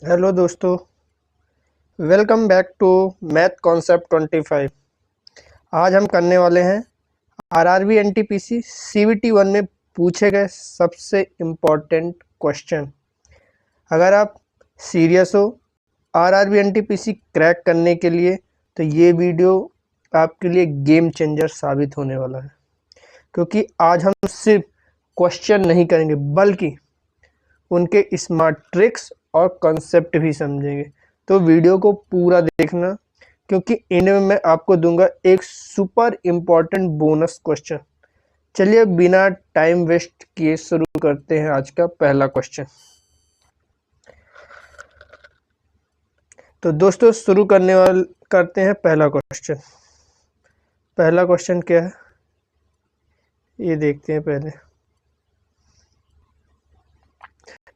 Hello दोस्तों, welcome back to math concept 25। आज हम करने वाले हैं आरआरबी एनटीपीसी सीवीटी 1 में पूछे गए सबसे इम्पोर्टेंट क्वेश्चन। अगर आप सीरियस हो आरआरबी एनटीपीसी क्रैक करने के लिए तो ये वीडियो आपके लिए गेम चेंजर साबित होने वाला है, क्योंकि आज हम सिर्फ क्वेश्चन नहीं करेंगे बल्कि उनके स्मार्ट ट्रिक्स और कॉन्सेप्ट भी समझेंगे। तो वीडियो को पूरा देखना, क्योंकि एंड में मैं आपको दूंगा एक सुपर इम्पोर्टेंट बोनस क्वेश्चन। चलिए बिना टाइम वेस्ट किए शुरू करते हैं आज का पहला क्वेश्चन। तो दोस्तों शुरू करते हैं पहला क्वेश्चन। पहला क्वेश्चन क्या है ये देखते हैं।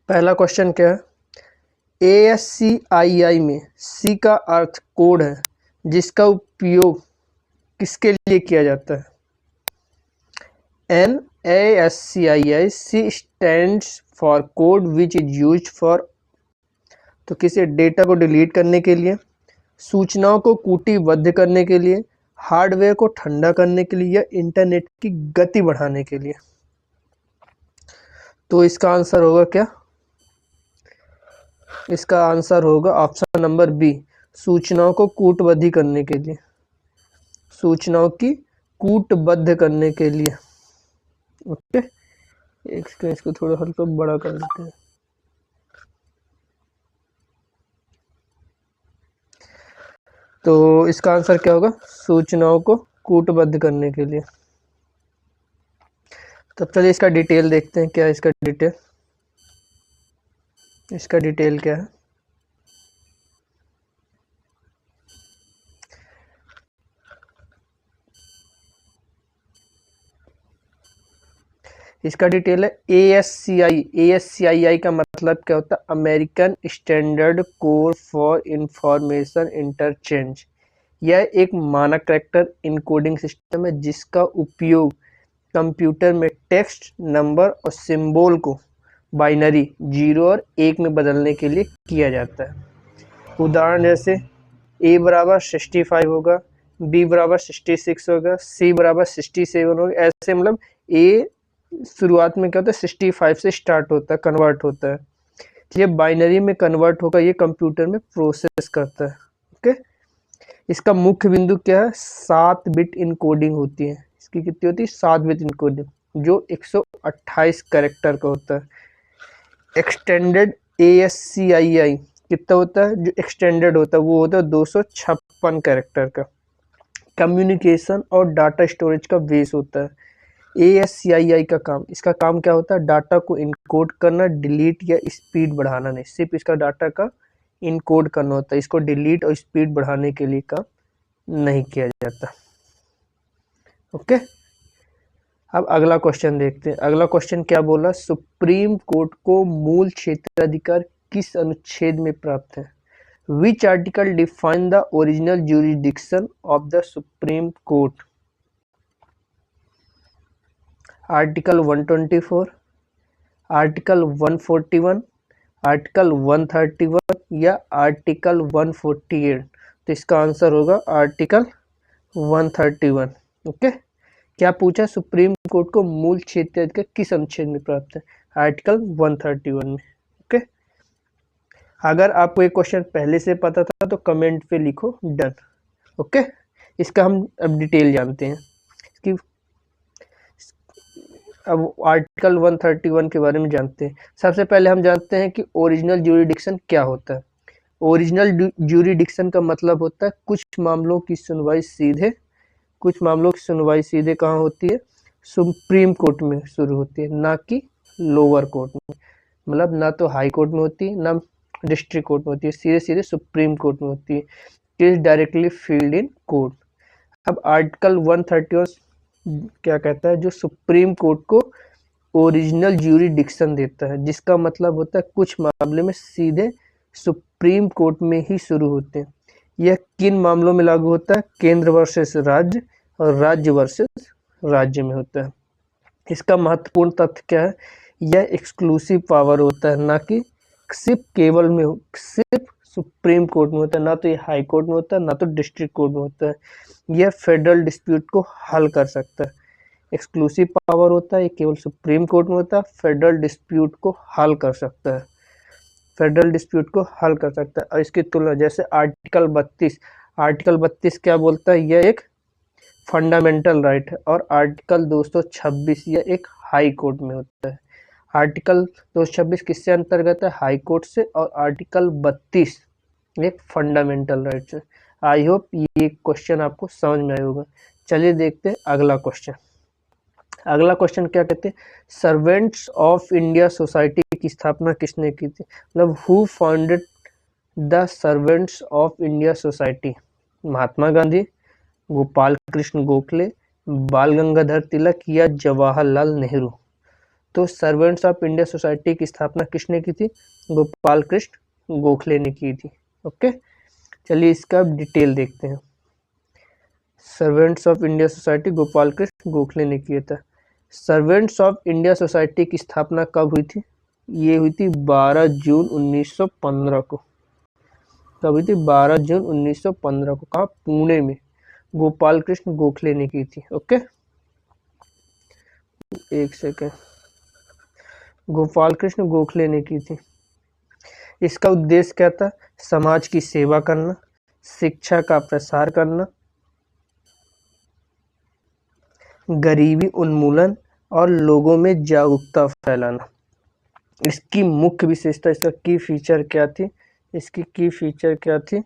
पहला क्वेश्चन क्या है? ASCII में C का अर्थ कोड है, जिसका उपयोग किसके लिए किया जाता है? NASCII C stands for code which is used for, तो किसी डेटा को डिलीट करने के लिए, सूचनाओं को कूटीबद्ध करने के लिए, हार्डवेयर को ठंडा करने के लिए या इंटरनेट की गति बढ़ाने के लिए। तो इसका आंसर होगा क्या? इसका आंसर होगा ऑप्शन नंबर बी, सूचनाओं को कूटबद्ध करने के लिए, सूचनाओं की कूटबद्ध करने के लिए। ओके, इसको थोड़ा हल्का बड़ा कर लेते हैं। तो इसका आंसर क्या होगा? सूचनाओं को कूटबद्ध करने के लिए। तब चलिए इसका डिटेल देखते हैं। क्या है इसका डिटेल? इसका डिटेल क्या है? इसका डिटेल है ASCII। ASCII का मतलब क्या होता है? American standard code for information interchange. यह एक मानक कैरेक्टर इनकोडिंग सिस्टम है जिसका उपयोग कंप्यूटर में टेक्स्ट, नंबर और सिंबल को बाइनरी 0 और 1 में बदलने के लिए किया जाता है। उदाहरण जैसे A बराबर 65 होगा, B बराबर 66 होगा, C बराबर 67 होगा। ऐसे मतलब A शुरुआत में क्या होता है? 65 से स्टार्ट होता है, कन्वर्ट होता है। ये बाइनरी में कन्वर्ट होकर ये कंप्यूटर में प्रोसेस करता है। ओके, इसका मुख्य बिंदु क्या है? 7 बिट इनकोडिंग होती है। इसकी कितनी होती है? 7 बिट इनकोडिंग, जो 128 कैरेक्टर का होता है। एक्सटेंडेड ASCII कितना होता है? जो एक्सटेंडेड होता है वो होता है 256 कैरेक्टर का। कम्युनिकेशन और डाटा स्टोरेज का बेस होता है। ASCII का काम, इसका काम क्या होता है? डाटा को इनकोड करना, डिलीट या स्पीड बढ़ाना नहीं, सिर्फ इसका डाटा का इनकोड करना होता है। इसको डिलीट और स्पीड बढ़ाने के लिए काम नहीं किया जाता। ओके, अब अगला क्वेश्चन देखते हैं। अगला क्वेश्चन क्या बोला? सुप्रीम कोर्ट को मूल क्षेत्राधिकार किस अनुच्छेद में प्राप्त है? Which article define the original jurisdiction of the supreme court? Article 124, article 141, article 131 या आर्टिकल 148? तो इसका आंसर होगा आर्टिकल 131। ओके, क्या पूछा? सुप्रीम कोर्ट को मूल क्षेत्राधिकार किस अनुच्छेद में प्राप्त है? आर्टिकल 131 में। ओके, अगर आपको एक क्वेश्चन पहले से पता था तो कमेंट पे लिखो डन। ओके, इसका हम अब डिटेल जानते हैं। इसकी अब आर्टिकल 131 के बारे में जानते हैं। सबसे पहले हम जानते हैं कि ओरिजिनल ज्यूरिडिक्शन क्या होता है। ओरिजिनल ज्यूरिडिक्शन का मतलब होता है कुछ मामलों की सुनवाई सीधे कहाँ होती है? सुप्रीम कोर्ट में शुरू होती है, ना कि लोअर कोर्ट में। मतलब ना तो हाई कोर्ट में होती है, ना डिस्ट्रिक्ट कोर्ट में होती है, सीधे सीधे सुप्रीम कोर्ट में होती है। Case directly field in court. अब आर्टिकल 131 क्या कहता है? जो सुप्रीम कोर्ट को ओरिजिनल ज्यूरिडिक्शन देता है, जिसका मतलब होता है कुछ मामले में सीधे सुप्रीम कोर्ट में ही शुरू होते हैं। यह किन मामलों में लागू होता है? केंद्र वर्सेस राज्य और राज्य वर्सेस राज्य में होता है। इसका महत्वपूर्ण तथ्य क्या है? यह एक्सक्लूसिव पावर होता है, ना कि सिर्फ केवल में सिर्फ सुप्रीम कोर्ट में होता है, ना तो ये हाई कोर्ट में होता है, ना तो डिस्ट्रिक्ट कोर्ट में होता है। यह फेडरल डिस्प्यूट को हल कर सकता है। एक्सक्लूसिव पावर होता है, ये केवल सुप्रीम कोर्ट में होता है, फेडरल डिस्प्यूट को हल कर सकता है, फेडरल डिस्प्यूट को हल कर सकता है। और इसकी तुलना जैसे आर्टिकल 32 क्या बोलता है, यह एक फंडामेंटल राइट है, और आर्टिकल 226 यह एक हाई कोर्ट में होता है। आर्टिकल 226 किससे अंतर्गत है, हाई कोर्ट से, और आर्टिकल 32 एक फंडामेंटल राइट से। आई होप ये क्वेश्चन आपको समझ में आया होगा। चलिए देखते हैं अगला क्वेश्चन। अगला क्वेश्चन क्या कहते हैं, सर्वेंट्स ऑफ इंडिया सोसाइटी की स्थापना किसने की थी, मतलब who founded the Servants of India Society. Mahatma Gandhi, Gopal Krishna Gokhale, Bal Gangadhar तिलक या जवाहरलाल नेहरू। तो सर्वेंट्स ऑफ इंडिया सोसाइटी की स्थापना किसने की थी, गोपाल कृष्ण गोखले ने की थी। ओके, चलिए इसका अब डिटेल देखते हैं। Servants of India society Gopal Krishna Gokhale ने किया था। सर्वेंट्स ऑफ इंडिया सोसाइटी की स्थापना कब हुई थी, ये हुई थी 12 जून 1915 को। कब हुई थी, 12 जून 1915 को। कहाँ, पुणे में गोपाल कृष्ण गोखले ने की थी। ओके, एक सेकेंड, गोपाल कृष्ण गोखले ने की थी। इसका उद्देश्य क्या था, समाज की सेवा करना, शिक्षा का प्रसार करना, गरीबी उन्मूलन और लोगों में जागरूकता फैलाना। इसकी मुख्य विशेषता, इसका की फीचर क्या थी, इसकी की फीचर क्या थी,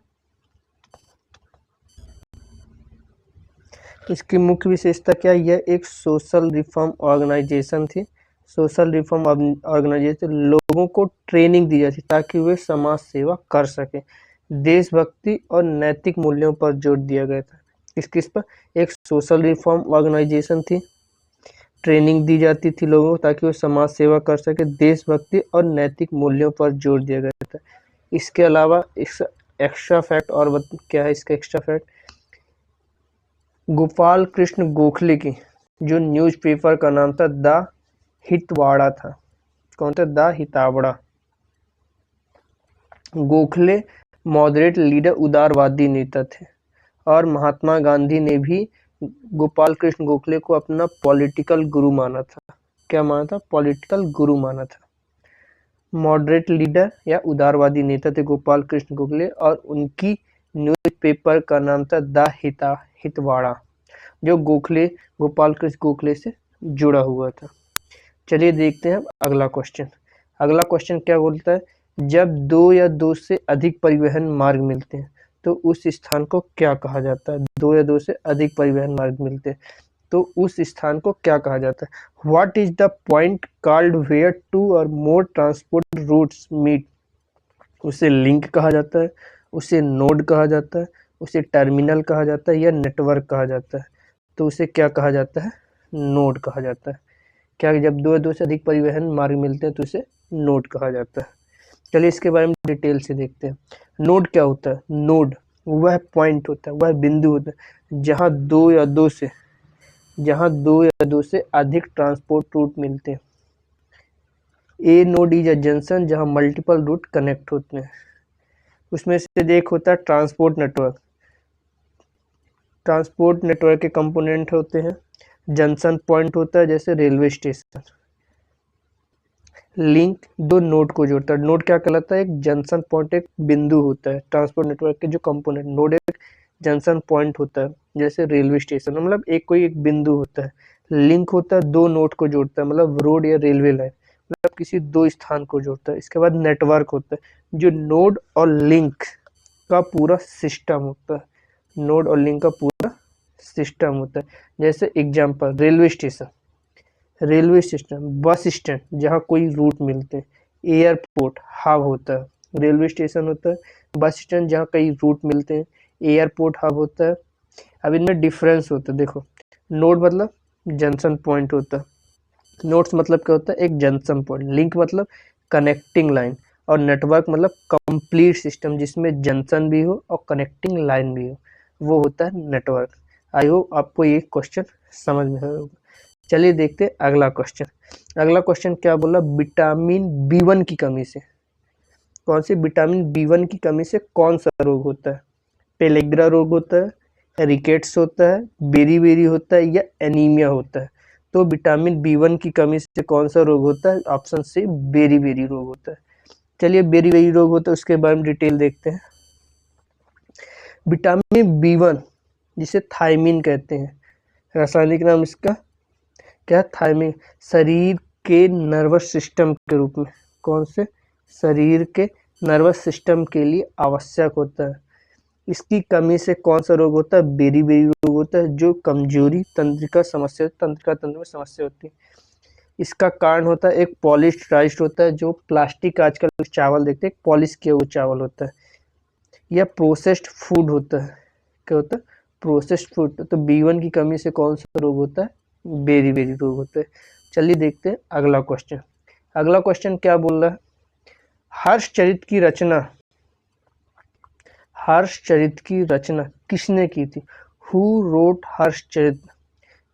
इसकी मुख्य विशेषता क्या, यह एक सोशल रिफॉर्म ऑर्गेनाइजेशन थी। सोशल रिफॉर्म ऑर्गेनाइजेशन, लोगों को ट्रेनिंग दी जाती ताकि वे समाज सेवा कर सकें। देशभक्ति और नैतिक मूल्यों पर जोर दिया गया था। किस पर, एक सोशल रिफॉर्म ऑर्गेनाइजेशन थी, ट्रेनिंग दी जाती थी लोगों को ताकि वो समाज सेवा कर सके, देशभक्ति और नैतिक मूल्यों पर जोर दिया गया था। इसके अलावा एक्स्ट्रा फैक्ट और क्या है इसका एक्स्ट्रा फैक्ट, गोपाल कृष्ण गोखले की जो न्यूज़पेपर का नाम था द हितवाड़ा था। कौन था, द हितवाड़ा। गोखले मॉडरेट लीडर, उदारवादी नेता थे, और महात्मा गांधी ने भी गोपाल कृष्ण गोखले को अपना पॉलिटिकल गुरु माना था। क्या माना था, पॉलिटिकल गुरु माना था। मॉडरेट लीडर या उदारवादी नेता थे गोपाल कृष्ण गोखले, और उनकी न्यूज़पेपर का नाम था द हितवाड़ा, जो गोपाल कृष्ण गोखले से जुड़ा हुआ था। चलिए देखते हैं अगला क्वेश्चन। अगला क्वेश्चन क्या बोलता है, जब दो या दो से अधिक परिवहन मार्ग मिलते हैं तो उस स्थान को क्या कहा जाता है। दो या दो से अधिक परिवहन मार्ग मिलते हैं तो उस स्थान को क्या कहा जाता है। What is the point called where two और मोर ट्रांसपोर्ट रूट्स मीट। उसे लिंक कहा जाता है, उसे नोड कहा जाता है, उसे टर्मिनल कहा जाता है, या नेटवर्क कहा जाता है। तो उसे क्या कहा जाता है, नोड कहा जाता है। क्या, जब दो या दो से अधिक परिवहन मार्ग मिलते हैं तो उसे नोड कहा जाता है। चलिए इसके बारे में डिटेल से देखते हैं। नोड क्या होता है, नोड वह पॉइंट होता है, वह बिंदु होता है जहां दो या दो से अधिक ट्रांसपोर्ट रूट मिलते हैं। ए नोड इज अ जंक्शन जहां मल्टीपल रूट कनेक्ट होते हैं। उसमें से एक होता है ट्रांसपोर्ट नेटवर्क। ट्रांसपोर्ट नेटवर्क के कंपोनेंट होते हैं, जंक्शन पॉइंट होता है जैसे रेलवे स्टेशन। लिंक दो नोड को जोड़ता है। नोड क्या कहलाता है, एक जंक्शन पॉइंट, एक बिंदु होता है ट्रांसपोर्ट नेटवर्क के जो कंपोनेंट। नोड एक जंक्शन पॉइंट होता है जैसे रेलवे स्टेशन, मतलब एक बिंदु होता है। लिंक होता है दो नोड को जोड़ता है, मतलब रोड या रेलवे लाइन, मतलब किसी दो स्थान को जोड़ता है। इसके बाद नेटवर्क होता है जो नोड और लिंक का पूरा सिस्टम होता है। नोड और लिंक का पूरा सिस्टम होता है। जैसे example, railway station, bus stand जहाँ कोई रूट मिलते हैं, एयरपोर्ट हब होता है, रेलवे स्टेशन होता है, बस स्टैंड जहाँ कई रूट मिलते हैं, एयरपोर्ट हब होता है। अब इनमें डिफरेंस होता है, देखो नोड मतलब जंक्शन पॉइंट होता है, नोड्स मतलब क्या होता है, एक जंक्शन पॉइंट। लिंक मतलब कनेक्टिंग लाइन, और नेटवर्क मतलब कंप्लीट सिस्टम जिसमें जंक्शन भी हो और कनेक्टिंग लाइन भी हो, वो होता है नेटवर्क। आई होप आपको ये क्वेश्चन समझ में आया होगा। चलिए देखते हैं अगला क्वेश्चन। अगला क्वेश्चन क्या बोला, विटामिन B1 की कमी से कौन सी विटामिन B1 की कमी से कौन सा रोग होता है? पेलेग्रा रोग होता है, रिकेट्स होता है, बेरी होता है या एनीमिया होता है? तो विटामिन B1 की कमी से कौन सा रोग होता है? ऑप्शन सी बेरी रोग होता है। चलिए बेरी रोग होता है उसके बारे में डिटेल देखते हैं। विटामिन B1 जिसे थायमीन कहते हैं, रासायनिक नाम इसका क्या? थायमीन। शरीर के नर्वस सिस्टम के रूप में, कौन से? शरीर के नर्वस सिस्टम के लिए आवश्यक होता है। इसकी कमी से कौन सा रोग होता है? बेरी रोग होता है, जो कमजोरी तंत्रिका तंत्र में समस्या होती है। इसका कारण होता है एक पॉलिश राइस होता है, जो प्लास्टिक आजकल चावल देखते हैं पॉलिश किया हुआ चावल होता है, या प्रोसेस्ड फूड होता है। क्या होता है? Processed food. तो B1 की कमी से कौन सा रोग होता है? बेरी रोग होता है। चलिए देखते हैं अगला क्वेश्चन। अगला क्वेश्चन क्या बोल रहा है? हर्षचरित की रचना किसने की थी? Who wrote Harshacharita?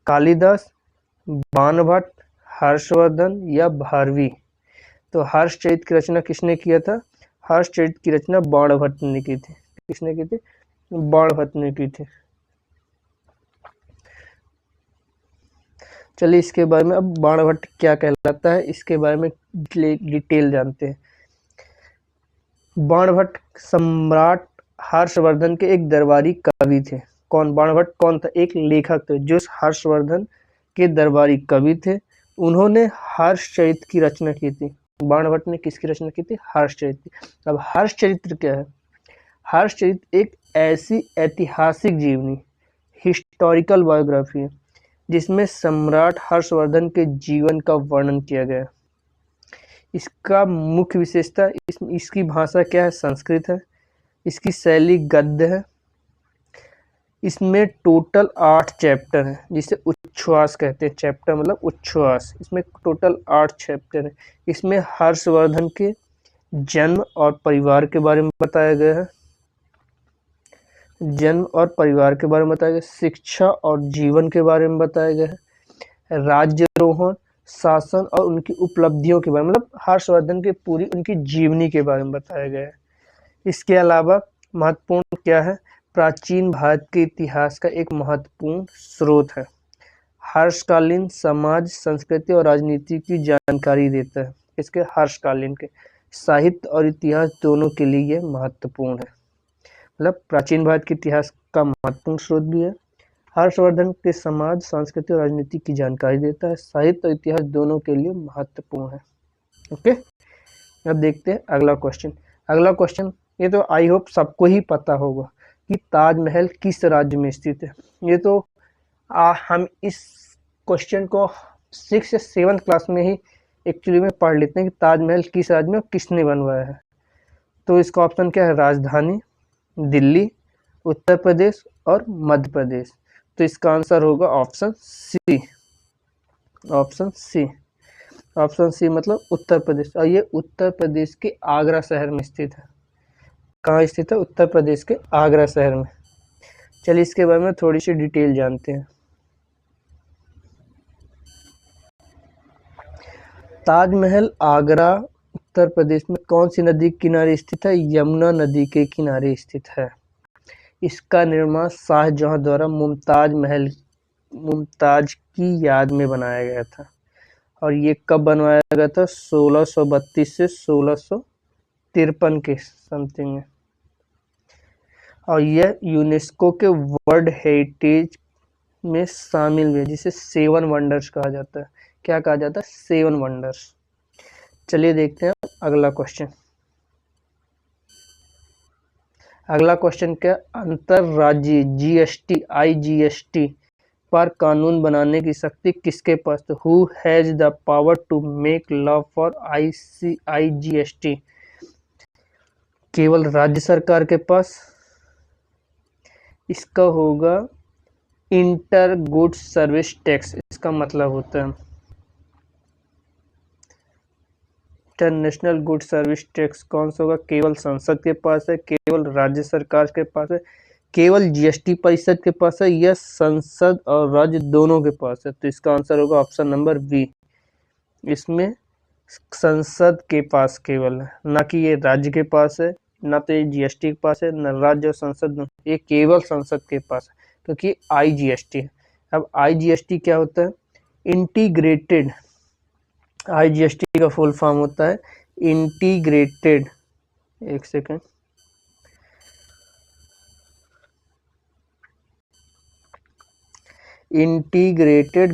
कालिदास, बाणभट्ट, हर्षवर्धन या भारवी? तो हर्षचरित की रचना किसने किया था? हर्षचरित की रचना बाणभट्ट ने की थी। किसने की थी? बाणभट्ट ने की थी। चलिए इसके बारे में, अब बाणभट्ट क्या कहलाता है इसके बारे में डिटेल जानते हैं। बाणभट्ट सम्राट हर्षवर्धन के एक दरबारी कवि थे। कौन? बाणभट्ट कौन था? एक लेखक थे जो हर्षवर्धन के दरबारी कवि थे। उन्होंने हर्षचरित की रचना की थी। बाणभट्ट ने किसकी रचना की थी? हर्षचरित की। अब हर्षचरित्र क्या है? हर्षचरित एक ऐसी ऐतिहासिक जीवनी, हिस्टोरिकल बायोग्राफी है, जिसमें सम्राट हर्षवर्धन के जीवन का वर्णन किया गया है। इसका मुख्य विशेषता, इसकी भाषा क्या है? संस्कृत है। इसकी शैली गद्य है। इसमें टोटल 8 चैप्टर हैं, जिसे उच्छ्वास कहते हैं। चैप्टर मतलब उच्छ्वास। इसमें टोटल 8 चैप्टर हैं। इसमें हर्षवर्धन के जन्म और परिवार के बारे में बताया गया है। जन्म और परिवार के बारे में बताया गया, शिक्षा और जीवन के बारे में बताया गया है, राज्यारोहण, शासन और उनकी उपलब्धियों के बारे में, मतलब हर्षवर्धन की पूरी उनकी जीवनी के बारे में बताया गया है। इसके अलावा महत्वपूर्ण क्या है? प्राचीन भारत के इतिहास का एक महत्वपूर्ण स्रोत है। हर्षकालीन समाज, संस्कृति और राजनीति की जानकारी देता है। इसके हर्षकालीन के साहित्य और इतिहास दोनों के लिए यह महत्वपूर्ण है। मतलब प्राचीन भारत के इतिहास का महत्वपूर्ण स्रोत भी है। हर्षवर्धन के समाज, संस्कृति और राजनीति की जानकारी देता है। साहित्य और इतिहास दोनों के लिए महत्वपूर्ण है। ओके, अब देखते हैं अगला क्वेश्चन। अगला क्वेश्चन, ये तो आई होप सबको ही पता होगा कि ताजमहल किस राज्य में स्थित है। ये तो हम इस क्वेश्चन को 6 या 7 क्लास में ही एक्चुअली में पढ़ लेते हैं कि ताजमहल किस राज्य में और किसने बनवाया है। तो इसका ऑप्शन क्या है? राजधानी, दिल्ली, उत्तर प्रदेश और मध्य प्रदेश। तो इसका आंसर होगा option C. Option C. Option C मतलब उत्तर प्रदेश। और ये उत्तर प्रदेश के आगरा शहर में स्थित है। कहाँ स्थित है? उत्तर प्रदेश के आगरा शहर में। चलिए इसके बारे में थोड़ी सी डिटेल जानते हैं। ताजमहल आगरा उत्तर प्रदेश में कौन सी नदी के किनारे स्थित है? यमुना नदी के किनारे स्थित है। इसका निर्माण शाहजहां द्वारा मुमताज की याद में बनाया गया था। और ये कब बनवाया गया था? 1632 से 1653 के समथिंग में। और यह यूनेस्को के वर्ल्ड हेरिटेज में शामिल है, जिसे 7 वंडर्स कहा जाता है। क्या कहा जाता है? 7 वंडर्स। चलिए देखते हैं अगला क्वेश्चन। अगला क्वेश्चन क्या? अंतरराज्यीय जीएसटी IGST पर कानून बनाने की शक्ति किसके पास है? Who has the power to make law for IGST? केवल राज्य सरकार के पास। इसका होगा इंटर गुड्स सर्विस टैक्स। इसका मतलब होता है इंटरनेशनल गुड सर्विस टैक्स। कौन सा होगा? केवल संसद के पास है, केवल राज्य सरकार के पास है, केवल GST परिषद के पास है, या संसद और राज्य दोनों के पास है। तो इसका आंसर होगा ऑप्शन नंबर बी। इसमें संसद के पास केवल है, ना कि ये राज्य के पास है, ना तो ये जीएसटी के पास है, ना राज्य और संसद, ये केवल संसद के पास है, क्योंकि आईजीएसटी है। अब आईजीएसटी क्या होता है? इंटीग्रेटेड, आईजीएसटी का फुल फॉर्म होता है इंटीग्रेटेड, एक second, integrated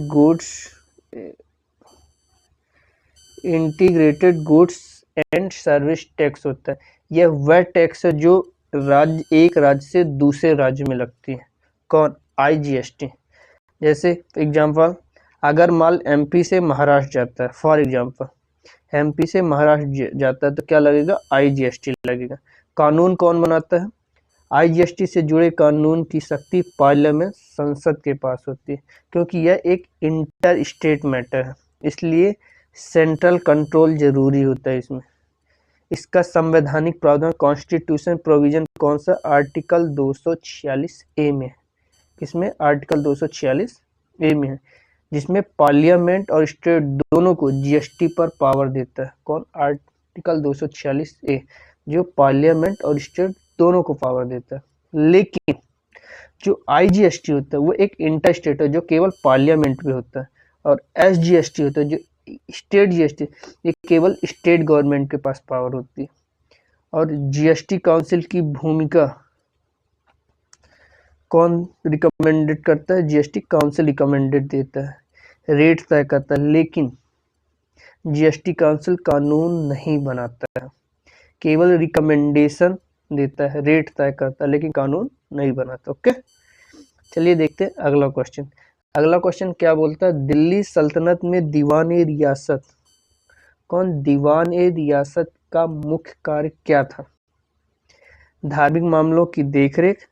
goods and service tax होता है। यह वह टैक्स है जो एक राज्य से दूसरे राज्य में लगती है। कौन? आईजीएसटी। जैसे एग्जांपल, अगर माल एमपी से महाराष्ट्र जाता है, फॉर एग्जांपल एमपी से महाराष्ट्र जाता है, तो क्या लगेगा? आईजीएसटी लगेगा। कानून कौन बनाता है? आईजीएसटी से जुड़े कानून की शक्ति पार्लियामेंट, संसद के पास होती है, क्योंकि यह एक इंटर स्टेट मैटर है, इसलिए सेंट्रल कंट्रोल जरूरी होता है इसमें। इसका संवैधानिक प्रावधान कॉन्स्टिट्यूशन प्रोविजन कौन सा? आर्टिकल 246A में। किसमें? आर्टिकल 246A में है, जिसमें पार्लियामेंट और स्टेट दोनों को जीएसटी पर पावर देता है। कौन? आर्टिकल 246A, जो पार्लियामेंट और स्टेट दोनों को पावर देता है। लेकिन जो आईजीएसटी होता है वो एक इंटर स्टेट है, जो केवल पार्लियामेंट में होता है, और एसजीएसटी होता है जो स्टेट जीएसटी, ये केवल स्टेट गवर्नमेंट के पास पावर होती है। और जीएसटी काउंसिल की भूमिका कौन रिकमेंडेड करता है? जीएसटी काउंसिल रिकमेंडेड देता है, रेट तय करता है, लेकिन जीएसटी काउंसिल कानून नहीं बनाता है, केवल रिकमेंडेशन देता है, रेट तय करता है, लेकिन कानून नहीं बनाता। ओके, चलिए देखते हैं अगला क्वेश्चन। अगला क्वेश्चन क्या बोलता है? दिल्ली सल्तनत में दीवान-ए-रियासत, कौन? दीवान-ए-रियासत का मुख्य कार्य क्या था? धार्मिक मामलों की देखरेख,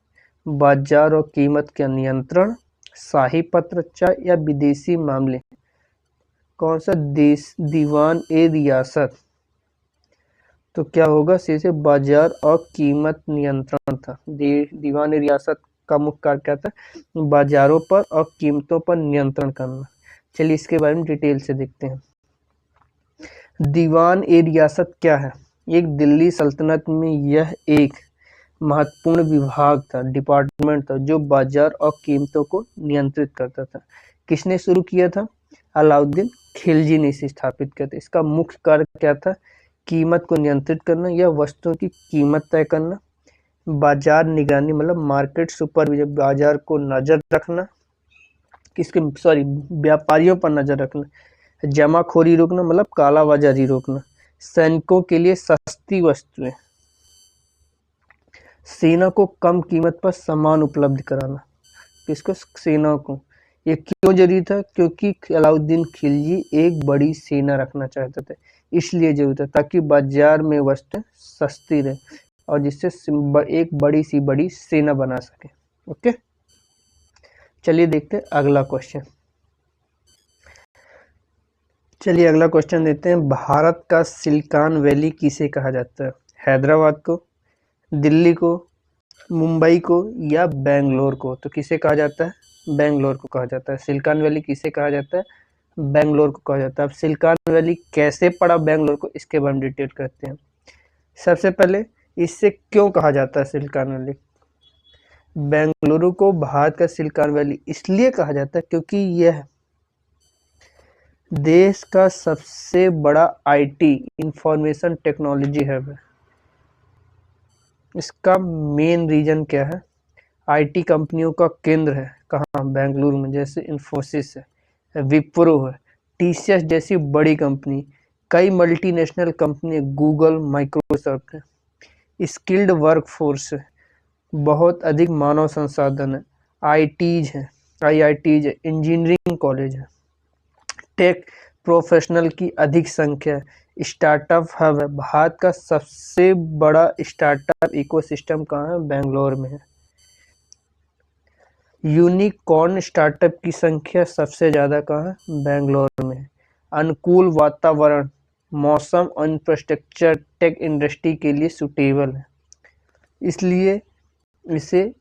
बाजार और कीमत का नियंत्रण, शाही पत्रचार या विदेशी मामले। कौन सा दीवान-ए-रियासत? तो क्या होगा? से बाजार और कीमत नियंत्रण था। दीवान-ए-रियासत का मुख्य कार्य क्या था? बाजारों पर और कीमतों पर नियंत्रण करना। चलिए इसके बारे में डिटेल से देखते हैं। दीवान-ए-रियासत क्या है? एक दिल्ली सल्तनत में यह एक महत्वपूर्ण विभाग था, डिपार्टमेंट था, जो बाजार और कीमतों को नियंत्रित करता था। किसने शुरू किया था? अलाउद्दीन खिलजी ने इसे स्थापित किया था। इसका मुख्य कार्य क्या था? कीमत को नियंत्रित करना या वस्तुओं की कीमत तय करना, बाजार निगरानी मतलब मार्केट सुपरविजन, बाजार को नजर रखना, व्यापारियों पर नजर रखना, जमाखोरी रोकना मतलब कालाबाजारी रोकना, सैनिकों के लिए सस्ती वस्तुएं, सेना को कम कीमत पर सामान उपलब्ध कराना। किसको? सेना को। ये क्यों जरूरी था? क्योंकि अलाउद्दीन खिलजी एक बड़ी सेना रखना चाहते थे, इसलिए जरूरी था, ताकि बाजार में वस्तुएं सस्ती रहे और जिससे एक बड़ी सेना बना सके। ओके, चलिए देखते हैं अगला क्वेश्चन। चलिए अगला क्वेश्चन देते हैं। भारत का सिलिकॉन वैली किसे कहा जाता है? हैदराबाद को, दिल्ली को, मुंबई को या बेंगलोर को? तो किसे कहा जाता है? बेंगलोर को कहा जाता है। सिलिकॉन वैली किसे कहा जाता है? बेंगलोर को कहा जाता है। अब सिलिकॉन वैली कैसे पड़ा बेंगलोर को, इसके बारे में डिटेल करते हैं। सबसे पहले इससे क्यों कहा जाता है सिलिकॉन वैली? बेंगलुरु को भारत का सिलिकॉन वैली इसलिए कहा जाता है क्योंकि यह देश का सबसे बड़ा आईटी इंफॉर्मेशन टेक्नोलॉजी हब है। इसका मेन रीजन क्या है? आईटी कंपनियों का केंद्र है। कहाँ? बेंगलुरु में। जैसे इन्फोसिस है, विप्रो है, टीसीएस जैसी बड़ी कंपनी, कई मल्टीनेशनल कंपनी, गूगल, माइक्रोसॉफ्ट है। स्किल्ड वर्कफोर्स है, बहुत अधिक मानव संसाधन है, आईटीज है, आईआईटीज है, इंजीनियरिंग कॉलेज है, टेक प्रोफेशनल की अधिक संख्या है, स्टार्टअप हब है। भारत का सबसे बड़ा स्टार्टअप इकोसिस्टम कहाँ है? बेंगलोर में है। यूनिकॉर्न स्टार्टअप की संख्या सबसे ज़्यादा कहाँ है? बेंगलोर में है। अनुकूल वातावरण, मौसम और इंफ्रास्ट्रक्चर टेक इंडस्ट्री के लिए सुटेबल है, इसलिए इसे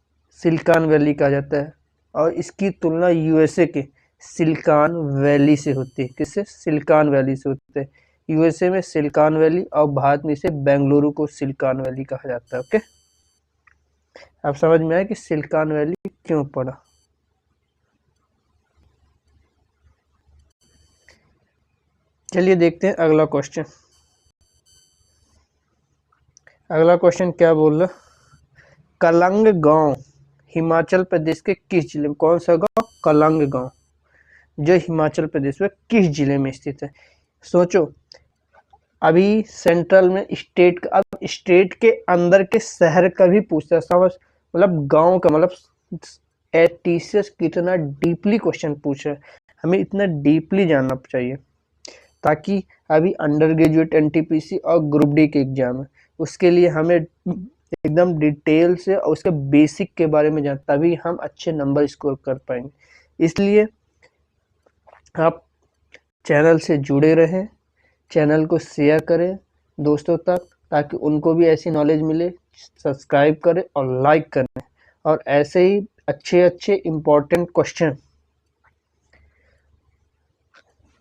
सिलिकॉन वैली कहा जाता है। और इसकी तुलना यूएसए के सिलिकॉन वैली से होती है। किससे? सिलिकॉन वैली से होती है। यूएसए में सिलिकॉन वैली और भारत में इसे बेंगलुरु को सिलिकॉन वैली कहा जाता है। ओके, अब समझ में आया कि सिलिकॉन वैली क्यों पड़ा। चलिए देखते हैं अगला क्वेश्चन। अगला क्वेश्चन क्या बोल रहा, कलंग गांव हिमाचल प्रदेश के किस जिले में, कौन सा गांव, कलंग गांव, जो हिमाचल प्रदेश में किस जिले में स्थित है। सोचो, अभी सेंट्रल में स्टेट, अब स्टेट के अंदर के शहर का भी पूछता है, समझ, मतलब गांव का, मतलब टीसीएस कितना डीपली क्वेश्चन पूछ रहा है, हमें इतना डीपली जानना चाहिए, ताकि अभी अंडर ग्रेजुएट एनटीपीसी और ग्रुप डी के एग्जाम है, उसके लिए हमें एकदम डिटेल से और उसके बेसिक के बारे में जान, तभी हम अच्छे नंबर स्कोर कर पाएंगे। इसलिए आप चैनल से जुड़े रहें, चैनल को शेयर करें दोस्तों तक, ताकि उनको भी ऐसी नॉलेज मिले, सब्सक्राइब करें और लाइक करें, और ऐसे ही अच्छे अच्छे इम्पोर्टेंट क्वेश्चन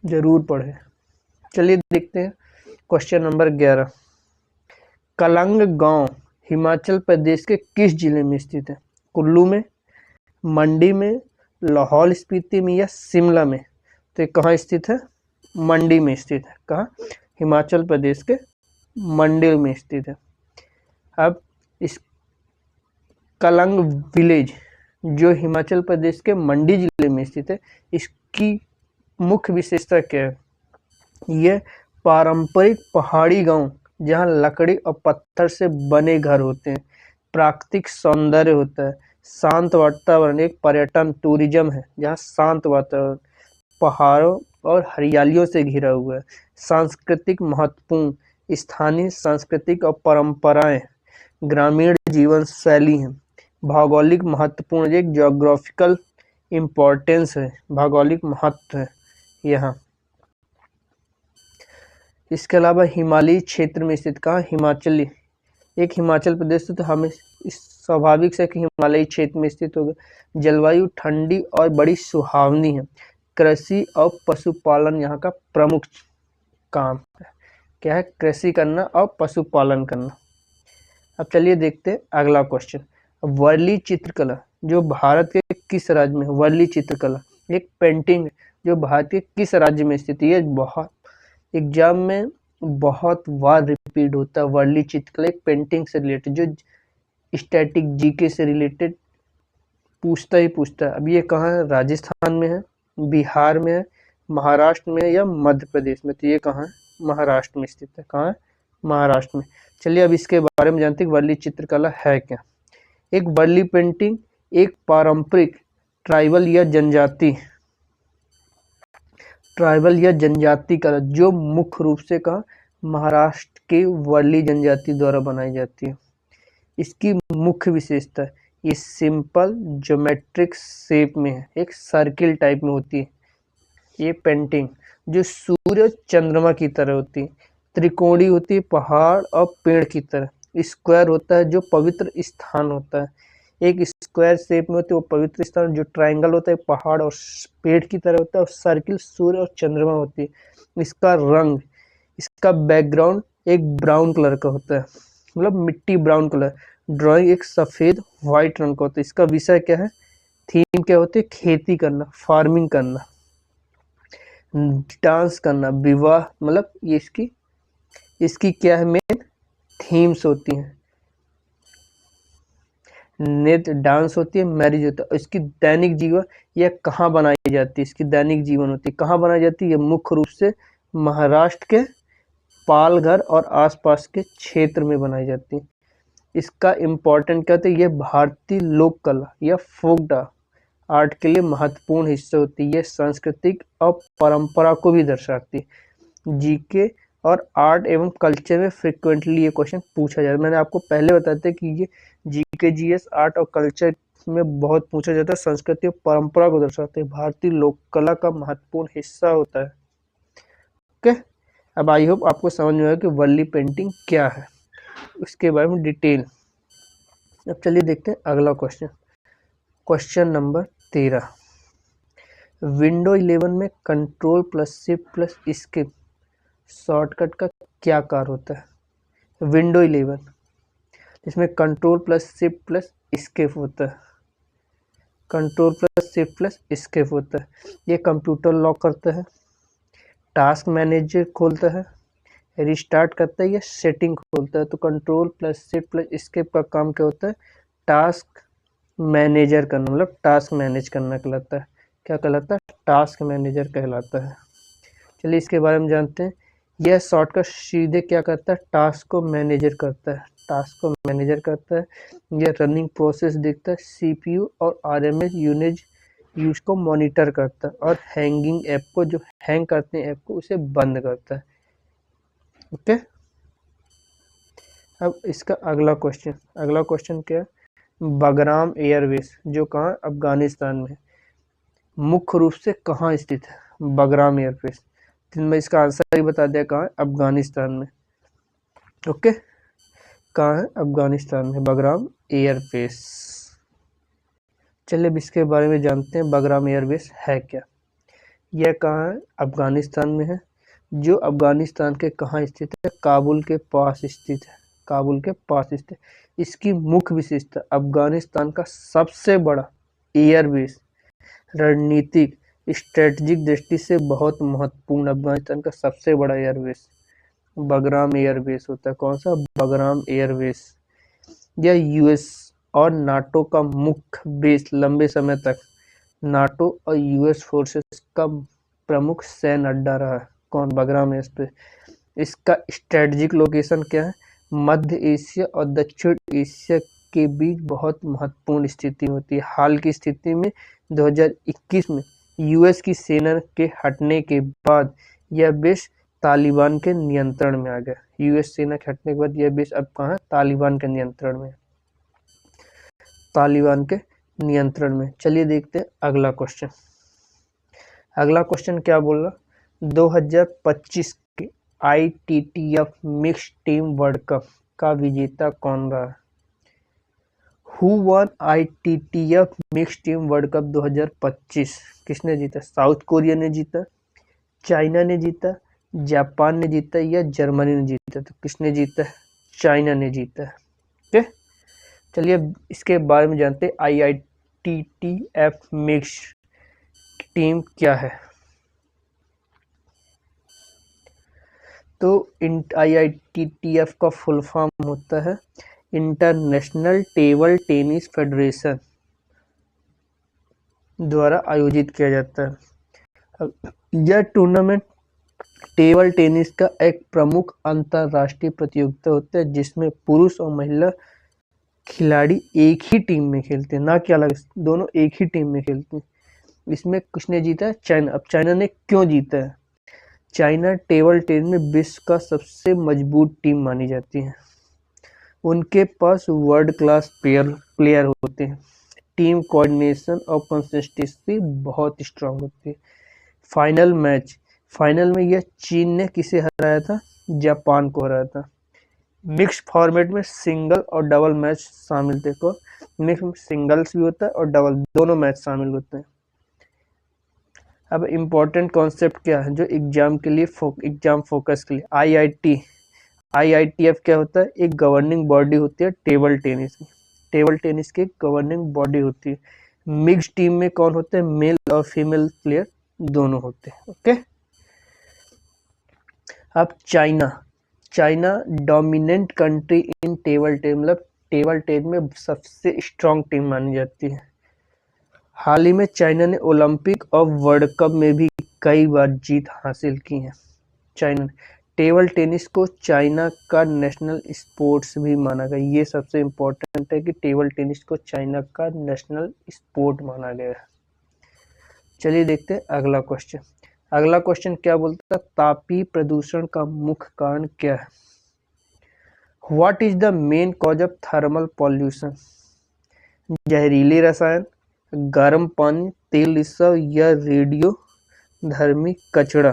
जरूर पढ़ें। चलिए देखते हैं क्वेश्चन नंबर 11, कलंग गांव हिमाचल प्रदेश के किस जिले में स्थित है, कुल्लू में, मंडी में, लाहौल स्पीति में या शिमला में। तो ये कहाँ स्थित है, मंडी में स्थित है। कहाँ, हिमाचल प्रदेश के मंडी में स्थित है। अब इस कलंग विलेज जो हिमाचल प्रदेश के मंडी जिले में स्थित है, इसकी मुख्य विशेषता क्या है, यह पारंपरिक पहाड़ी गांव जहां लकड़ी और पत्थर से बने घर होते हैं, प्राकृतिक सौंदर्य होता है, शांत वातावरण, एक पर्यटन टूरिज्म है जहां शांत वातावरण, पहाड़ों और हरियालियों से घिरा हुआ है, सांस्कृतिक महत्वपूर्ण, स्थानीय सांस्कृतिक और परंपराएं, ग्रामीण जीवन शैली है, भौगोलिक महत्वपूर्ण, एक ज्योग्राफिकल इम्पोर्टेंस है, भौगोलिक महत्व है यहाँ। इसके अलावा हिमालयी क्षेत्र में स्थित, कहाँ, हिमाचली, एक हिमाचल प्रदेश तो हमें स्वाभाविक से कि हिमालयी क्षेत्र में स्थित होगा, जलवायु ठंडी और बड़ी सुहावनी है, कृषि और पशुपालन यहाँ का प्रमुख काम है। क्या है, कृषि करना और पशुपालन करना। अब चलिए देखते हैं अगला क्वेश्चन, वर्ली चित्रकला जो भारत के किस राज्य में है, वर्ली चित्रकला एक पेंटिंग जो भारत के किस राज्य में स्थित है, ये बहुत एग्जाम में बहुत बार रिपीट होता है। वर्ली चित्रकला एक पेंटिंग से रिलेटेड, जो स्टैटिक जीके से रिलेटेड पूछता ही पूछता है। अब ये कहाँ है, राजस्थान में है, बिहार में है, महाराष्ट्र में है या मध्य प्रदेश में। तो ये कहाँ है, महाराष्ट्र में स्थित है। कहाँ है, महाराष्ट्र में। चलिए अब इसके बारे में जानते हैं वर्ली चित्रकला है क्या। एक वर्ली पेंटिंग एक पारंपरिक ट्राइबल या जनजाति कला जो मुख्य रूप से कहा महाराष्ट्र के वर्ली जनजाति द्वारा बनाई जाती है। इसकी मुख्य विशेषता, ये सिंपल ज्योमेट्रिक शेप में है, एक सर्किल टाइप में होती है ये पेंटिंग, जो सूर्य चंद्रमा की तरह होती है, त्रिकोणी होती है पहाड़ और पेड़ की तरह, स्क्वायर होता है जो पवित्र स्थान होता है, एक स्क्वायर शेप में होती है वो पवित्र स्थान, जो ट्रायंगल होता है पहाड़ और पेड़ की तरह होता है, और सर्किल सूर्य और चंद्रमा होती है। इसका रंग, इसका बैकग्राउंड एक ब्राउन कलर का होता है, मतलब मिट्टी ब्राउन कलर। ड्राइंग एक सफेद व्हाइट रंग का होता है। इसका विषय क्या है, थीम क्या होती है, खेती करना, फार्मिंग करना, डांस करना, विवाह, मतलब ये इसकी क्या है, मेन थीम्स होती हैं, नृत्य, डांस होती है, मैरिज होता है। इसकी दैनिक जीवन यह कहाँ बनाई जाती है, इसकी दैनिक जीवन होती है कहाँ बनाई जाती है, ये मुख्य रूप से महाराष्ट्र के पालघर और आसपास के क्षेत्र में बनाई जाती है। इसका इम्पोर्टेंट कहते हैं, ये भारतीय लोक कला या फोक आर्ट के लिए महत्वपूर्ण हिस्सा होती है। ये सांस्कृतिक और परंपरा को भी दर्शाती है। जीके और आर्ट एवं कल्चर में फ्रिक्वेंटली ये क्वेश्चन पूछा जाता है। मैंने आपको पहले बताया था कि ये जीके जीएस आर्ट और कल्चर में बहुत पूछा जाता है, संस्कृति और परंपरा को दर्शाते हैं, भारतीय लोक कला का महत्वपूर्ण हिस्सा होता है। ओके, अब आई होप आपको समझ में आया कि वर्ली पेंटिंग क्या है, उसके बारे में डिटेल। अब चलिए देखते हैं अगला क्वेश्चन, क्वेश्चन नंबर 13, विंडो 11 में control plus shift plus escape shortcut का क्या कार्य होता है? विंडो 11, इसमें control plus shift plus escape होता है, control plus shift plus escape होता है। ये कंप्यूटर लॉक करता है, टास्क मैनेजर खोलता है, रिस्टार्ट करता है या सेटिंग खोलता है। तो control plus shift plus escape का काम क्या होता है? टास्क मैनेजर करना, मतलब टास्क मैनेज करना कहलाता है। क्या कहलाता है? टास्क मैनेजर कहलाता है। चलिए इसके बारे में जानते हैं। यह शॉर्टकट सीधे क्या करता है? टास्क को मैनेजर करता है, टास्क को मैनेजर करता है। यह रनिंग प्रोसेस देखता है, सीपीयू और आरएमएस यूज को मॉनिटर करता है और हैंगिंग ऐप को, जो हैंग करते हैं ऐप को, उसे बंद करता है। ओके, अब इसका अगला क्वेश्चन क्या है? बगराम एयरवेज जो कहाँ? अफगानिस्तान में। मुख्य रूप से कहाँ स्थित है बगराम एयरवेज? मैं इसका आंसर ही बता दिया, कहाँ है? अफगानिस्तान में। ओके, कहाँ है? अफगानिस्तान में बगराम एयरवेज। चलिए अब इसके बारे में जानते हैं, बगराम एयरवेज है क्या। यह कहाँ है? अफगानिस्तान में है। जो अफगानिस्तान के कहाँ स्थित है? काबुल के पास स्थित है, काबुल के पास स्थित। इसकी मुख्य विशेषता, अफगानिस्तान का सबसे बड़ा एयरबेस, रणनीतिक स्ट्रेटजिक दृष्टि से बहुत महत्वपूर्ण, अफगानिस्तान का सबसे बड़ा एयरबेस बगराम एयरबेस होता है। कौन सा? बगराम एयरबेस। यह यूएस और नाटो का मुख्य बेस, लंबे समय तक नाटो और यूएस फोर्सेस का प्रमुख सैन्य अड्डा रहा है। कौन? बगराम एयरबेस। इसका स्ट्रेटजिक लोकेशन क्या है? मध्य एशिया और दक्षिण एशिया के बीच बहुत महत्वपूर्ण स्थिति होती है। हाल की स्थिति में 2021 में यूएस की सेना के हटने के बाद यह बेस तालिबान के नियंत्रण में आ गया। यूएस सेना के हटने के बाद यह बेस अब कहाँ है? तालिबान के नियंत्रण में, तालिबान के नियंत्रण में। चलिए देखते हैं अगला क्वेश्चन। अगला क्वेश्चन क्या बोल रहा? 2025 के ITTF mix team world cup का विजेता कौन रहा? Who one ITTF mix team world cup 2025? किसने जीता? साउथ कोरिया ने जीता, चाइना ने जीता, जापान ने जीता या जर्मनी ने जीता? तो किसने जीता? चाइना ने जीता। ओके, चलिए इसके बारे में जानते हैं। IITTF मिक्स टीम क्या है? तो IITTF का फुल फॉर्म होता है इंटरनेशनल टेबल टेनिस फेडरेशन द्वारा आयोजित किया जाता है। यह टूर्नामेंट टेबल टेनिस का एक प्रमुख अंतरराष्ट्रीय प्रतियोगिता होता है जिसमें पुरुष और महिला खिलाड़ी एक ही टीम में खेलते हैं, ना कि अलग, दोनों एक ही टीम में खेलते हैं। इसमें किसने जीता है? चाइना। अब चाइना ने क्यों जीता है? चाइना टेबल टेनिस में विश्व का सबसे मजबूत टीम मानी जाती है। उनके पास वर्ल्ड क्लास प्लेयर होते हैं, टीम कोऑर्डिनेशन और कंसिस्टेंसी बहुत स्ट्रांग होती है। फाइनल में यह चीन ने किसे हराया था? जापान को हराया था। मिक्स फॉर्मेट में सिंगल और डबल मैच शामिल थे। को मिक्स में सिंगल्स भी होता है और डबल, दोनों मैच शामिल होते हैं। अब इम्पोर्टेंट कॉन्सेप्ट क्या है जो एग्जाम के लिए एग्जाम फोकस के लिए? IITF क्या होता है? एक गवर्निंग बॉडी होती है टेबल टेनिस की, टेबल टेनिस की गवर्निंग बॉडी होती है। मिक्स टीम में कौन होते हैं? मेल और फीमेल प्लेयर दोनों होते हैं। ओके, अब China dominant country in table tennis, मतलब टेबल टेनिस में सबसे स्ट्रांग टीम मानी जाती है। हाल ही में चाइना ने ओलंपिक और वर्ल्ड कप में भी कई बार जीत हासिल की है। चाइना टेबल टेनिस को चाइना का नेशनल स्पोर्ट्स भी माना गया। ये सबसे इम्पोर्टेंट है कि टेबल टेनिस को चाइना का नेशनल स्पोर्ट माना गया है। चलिए देखते हैं अगला क्वेश्चन। अगला क्वेश्चन क्या बोलता है? तापीय प्रदूषण का मुख्य कारण क्या है? What is the main cause of thermal pollution? जहरीले रसायन, गर्म पानी, तेल रिसाव या रेडियो धर्मी कचरा?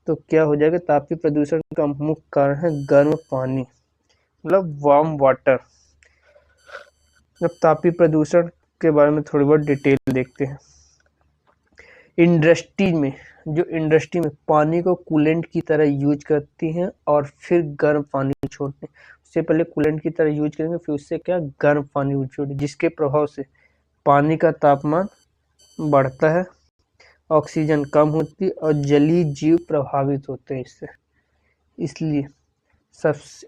तो क्या हो जाएगा? तापीय प्रदूषण का मुख्य कारण है गर्म पानी, मतलब वार्म वाटर। अब तापीय प्रदूषण के बारे में थोड़ी बहुत डिटेल देखते हैं। इंडस्ट्री में जो इंडस्ट्री में पानी को कूलेंट की तरह यूज करती हैं और फिर गर्म पानी छोड़ते हैं। उससे पहले कूलेंट की तरह यूज करेंगे, फिर उससे क्या गर्म पानी छोड़ेंगे, जिसके प्रभाव से पानी का तापमान बढ़ता है, ऑक्सीजन कम होती है और जलीय जीव प्रभावित होते हैं इससे।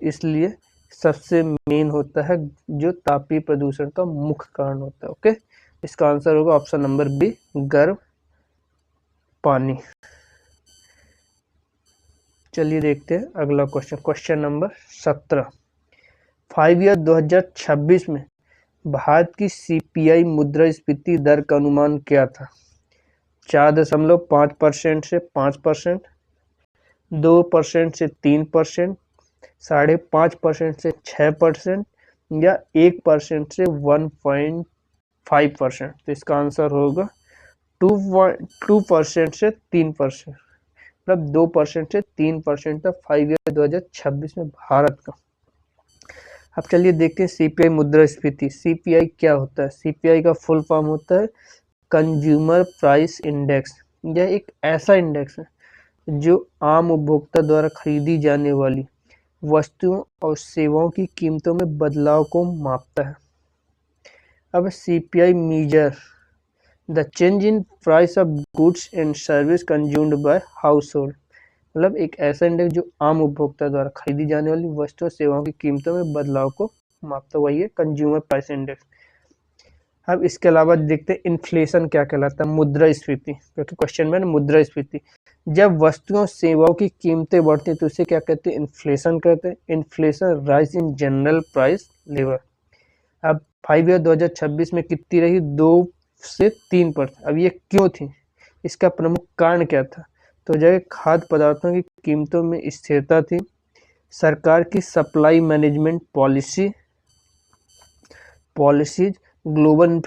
इसलिए सबसे मेन होता है जो तापीय प्रदूषण का मुख्य कारण होता है। ओके, इसका आंसर होगा ऑप्शन नंबर बी, गर्म पानी। चलिए देखते हैं अगला क्वेश्चन, क्वेश्चन नंबर 17। 5 ईयर 2026 में भारत की सीपीआई मुद्रास्फीति दर का अनुमान क्या था? 4.5% से 5%, 2% से 3%, 5.5% से 6% या 1% से 1.5%। तो इसका आंसर होगा 2% से 3%, मतलब 2% से 3% तक 5 ईयर 2026 में भारत का। अब चलिए देखते हैं सीपीआई मुद्रास्फीति। सीपीआई क्या होता है? सीपीआई का फुल फॉर्म होता है कंज्यूमर प्राइस इंडेक्स। यह एक ऐसा इंडेक्स है जो आम उपभोक्ता द्वारा खरीदी जाने वाली वस्तुओं और सेवाओं की कीमतों में बदलाव को मापता है। अब CPI measure the change in price of goods and service consumed by household, मतलब एक ऐसा इंडेक्स जो आम उपभोक्ता द्वारा खरीदी जाने वाली वस्तुओं और सेवाओं की कीमतों में बदलाव को मापता, वही है कंज्यूमर प्राइस इंडेक्स। अब इसके अलावा देखते हैं इन्फ्लेशन क्या कहलाता है, मुद्रास्फीति, क्योंकि क्वेश्चन में मुद्रास्फीति। जब वस्तुओं सेवाओं की कीमतें बढ़ती हैं तो उसे क्या कहते हैं? इन्फ्लेशन कहते हैं। Inflation rise in general price level. अब 5 ईयर 2026 में कितनी रही? 2 से 3%। अब ये क्यों थी? इसका प्रमुख कारण क्या था? तो जगह खाद्य पदार्थों की कीमतों में स्थिरता थी, सरकार की supply management policies, global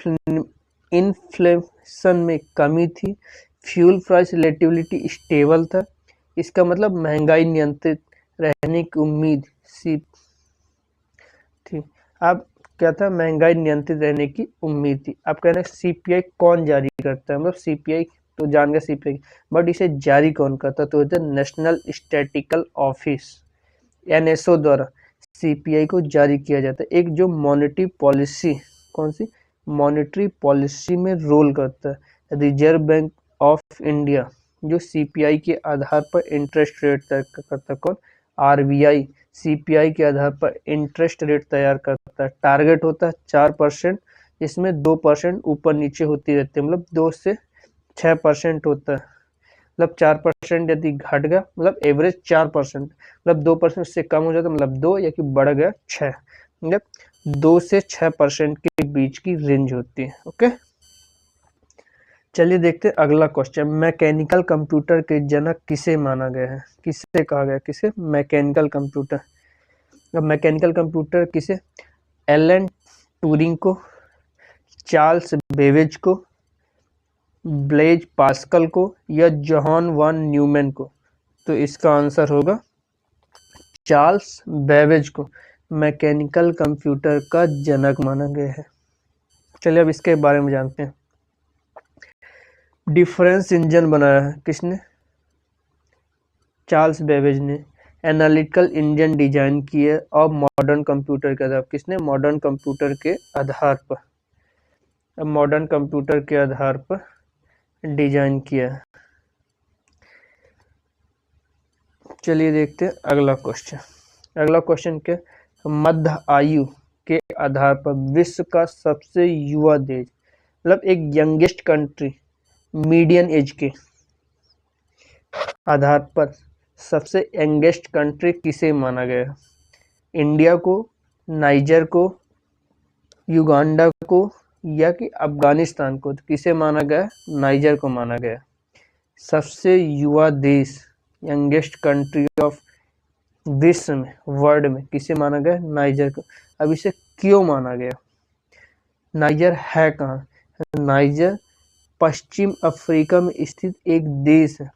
inflation में कमी थी, फ्यूल प्राइस रिलेटिवली स्टेबल था। इसका मतलब महंगाई नियंत्रित रहने की उम्मीद सी थी। अब क्या था? महंगाई नियंत्रित रहने की उम्मीद थी। अब कहना सीपीआई कौन जारी करता है? मतलब सीपीआई तो जान गया सीपीआई, बट इसे जारी कौन करता? तो नेशनल स्टैटिस्टिकल ऑफिस एनएसओ द्वारा सीपीआई को जारी किया जाता है। एक जो मॉनेटरी पॉलिसी, कौन सी मॉनेटरी पॉलिसी में रोल करता है। रिजर्व बैंक ऑफ इंडिया जो सीपीआई के आधार पर इंटरेस्ट रेट तय करता है। कौन? आरबीआई सीपीआई के आधार पर इंटरेस्ट रेट तैयार करता है। टारगेट होता है 4%, इसमें 2% ऊपर नीचे होती रहती है, मतलब 2 से 6% होता है। मतलब 4% यदि घट गया, मतलब एवरेज 4%, मतलब 2% से कम हो जाता, मतलब 2, या कि बढ़ गया 6, मतलब 2 से 6% के बीच की रेंज होती है। ओके, चलिए देखते हैं अगला क्वेश्चन। मैकेनिकल कंप्यूटर के जनक किसे माना गया है? किसे कहा गया? किसे? Mechanical computer. अब मैकेनिकल कंप्यूटर किसे? एलन ट्यूरिंग को, चार्ल्स बेबेज को, ब्लेज पास्कल को, या जॉन वन न्यूमैन को? तो इसका आंसर होगा चार्ल्स बेबेज को मैकेनिकल कंप्यूटर का जनक माना गया है। चलिए अब इसके बारे में जानते हैं। डिफरेंस इंजन बनाया है किसने? चार्ल्स बेबेज ने। एनालिटिकल इंजन डिजाइन किए और मॉडर्न कंप्यूटर के आधार, किसने? मॉडर्न कंप्यूटर के आधार पर, मॉडर्न कंप्यूटर के आधार पर डिजाइन किया है। चलिए देखते हैं अगला क्वेश्चन। अगला क्वेश्चन क्या? मध्य आयु के आधार पर विश्व का सबसे युवा देश, मतलब एक यंगेस्ट कंट्री, मीडियन एज के आधार पर सबसे यंगेस्ट कंट्री किसे माना गया? इंडिया को, नाइजर को, युगांडा को, या कि अफगानिस्तान को? तो किसे माना गया? नाइजर को माना गया। सबसे युवा देश, यंगेस्ट कंट्री ऑफ विश्व में, वर्ल्ड में किसे माना गया? नाइजर को। अब इसे क्यों माना गया? नाइजर है कहाँ? नाइजर पश्चिम अफ्रीका में स्थित एक देश है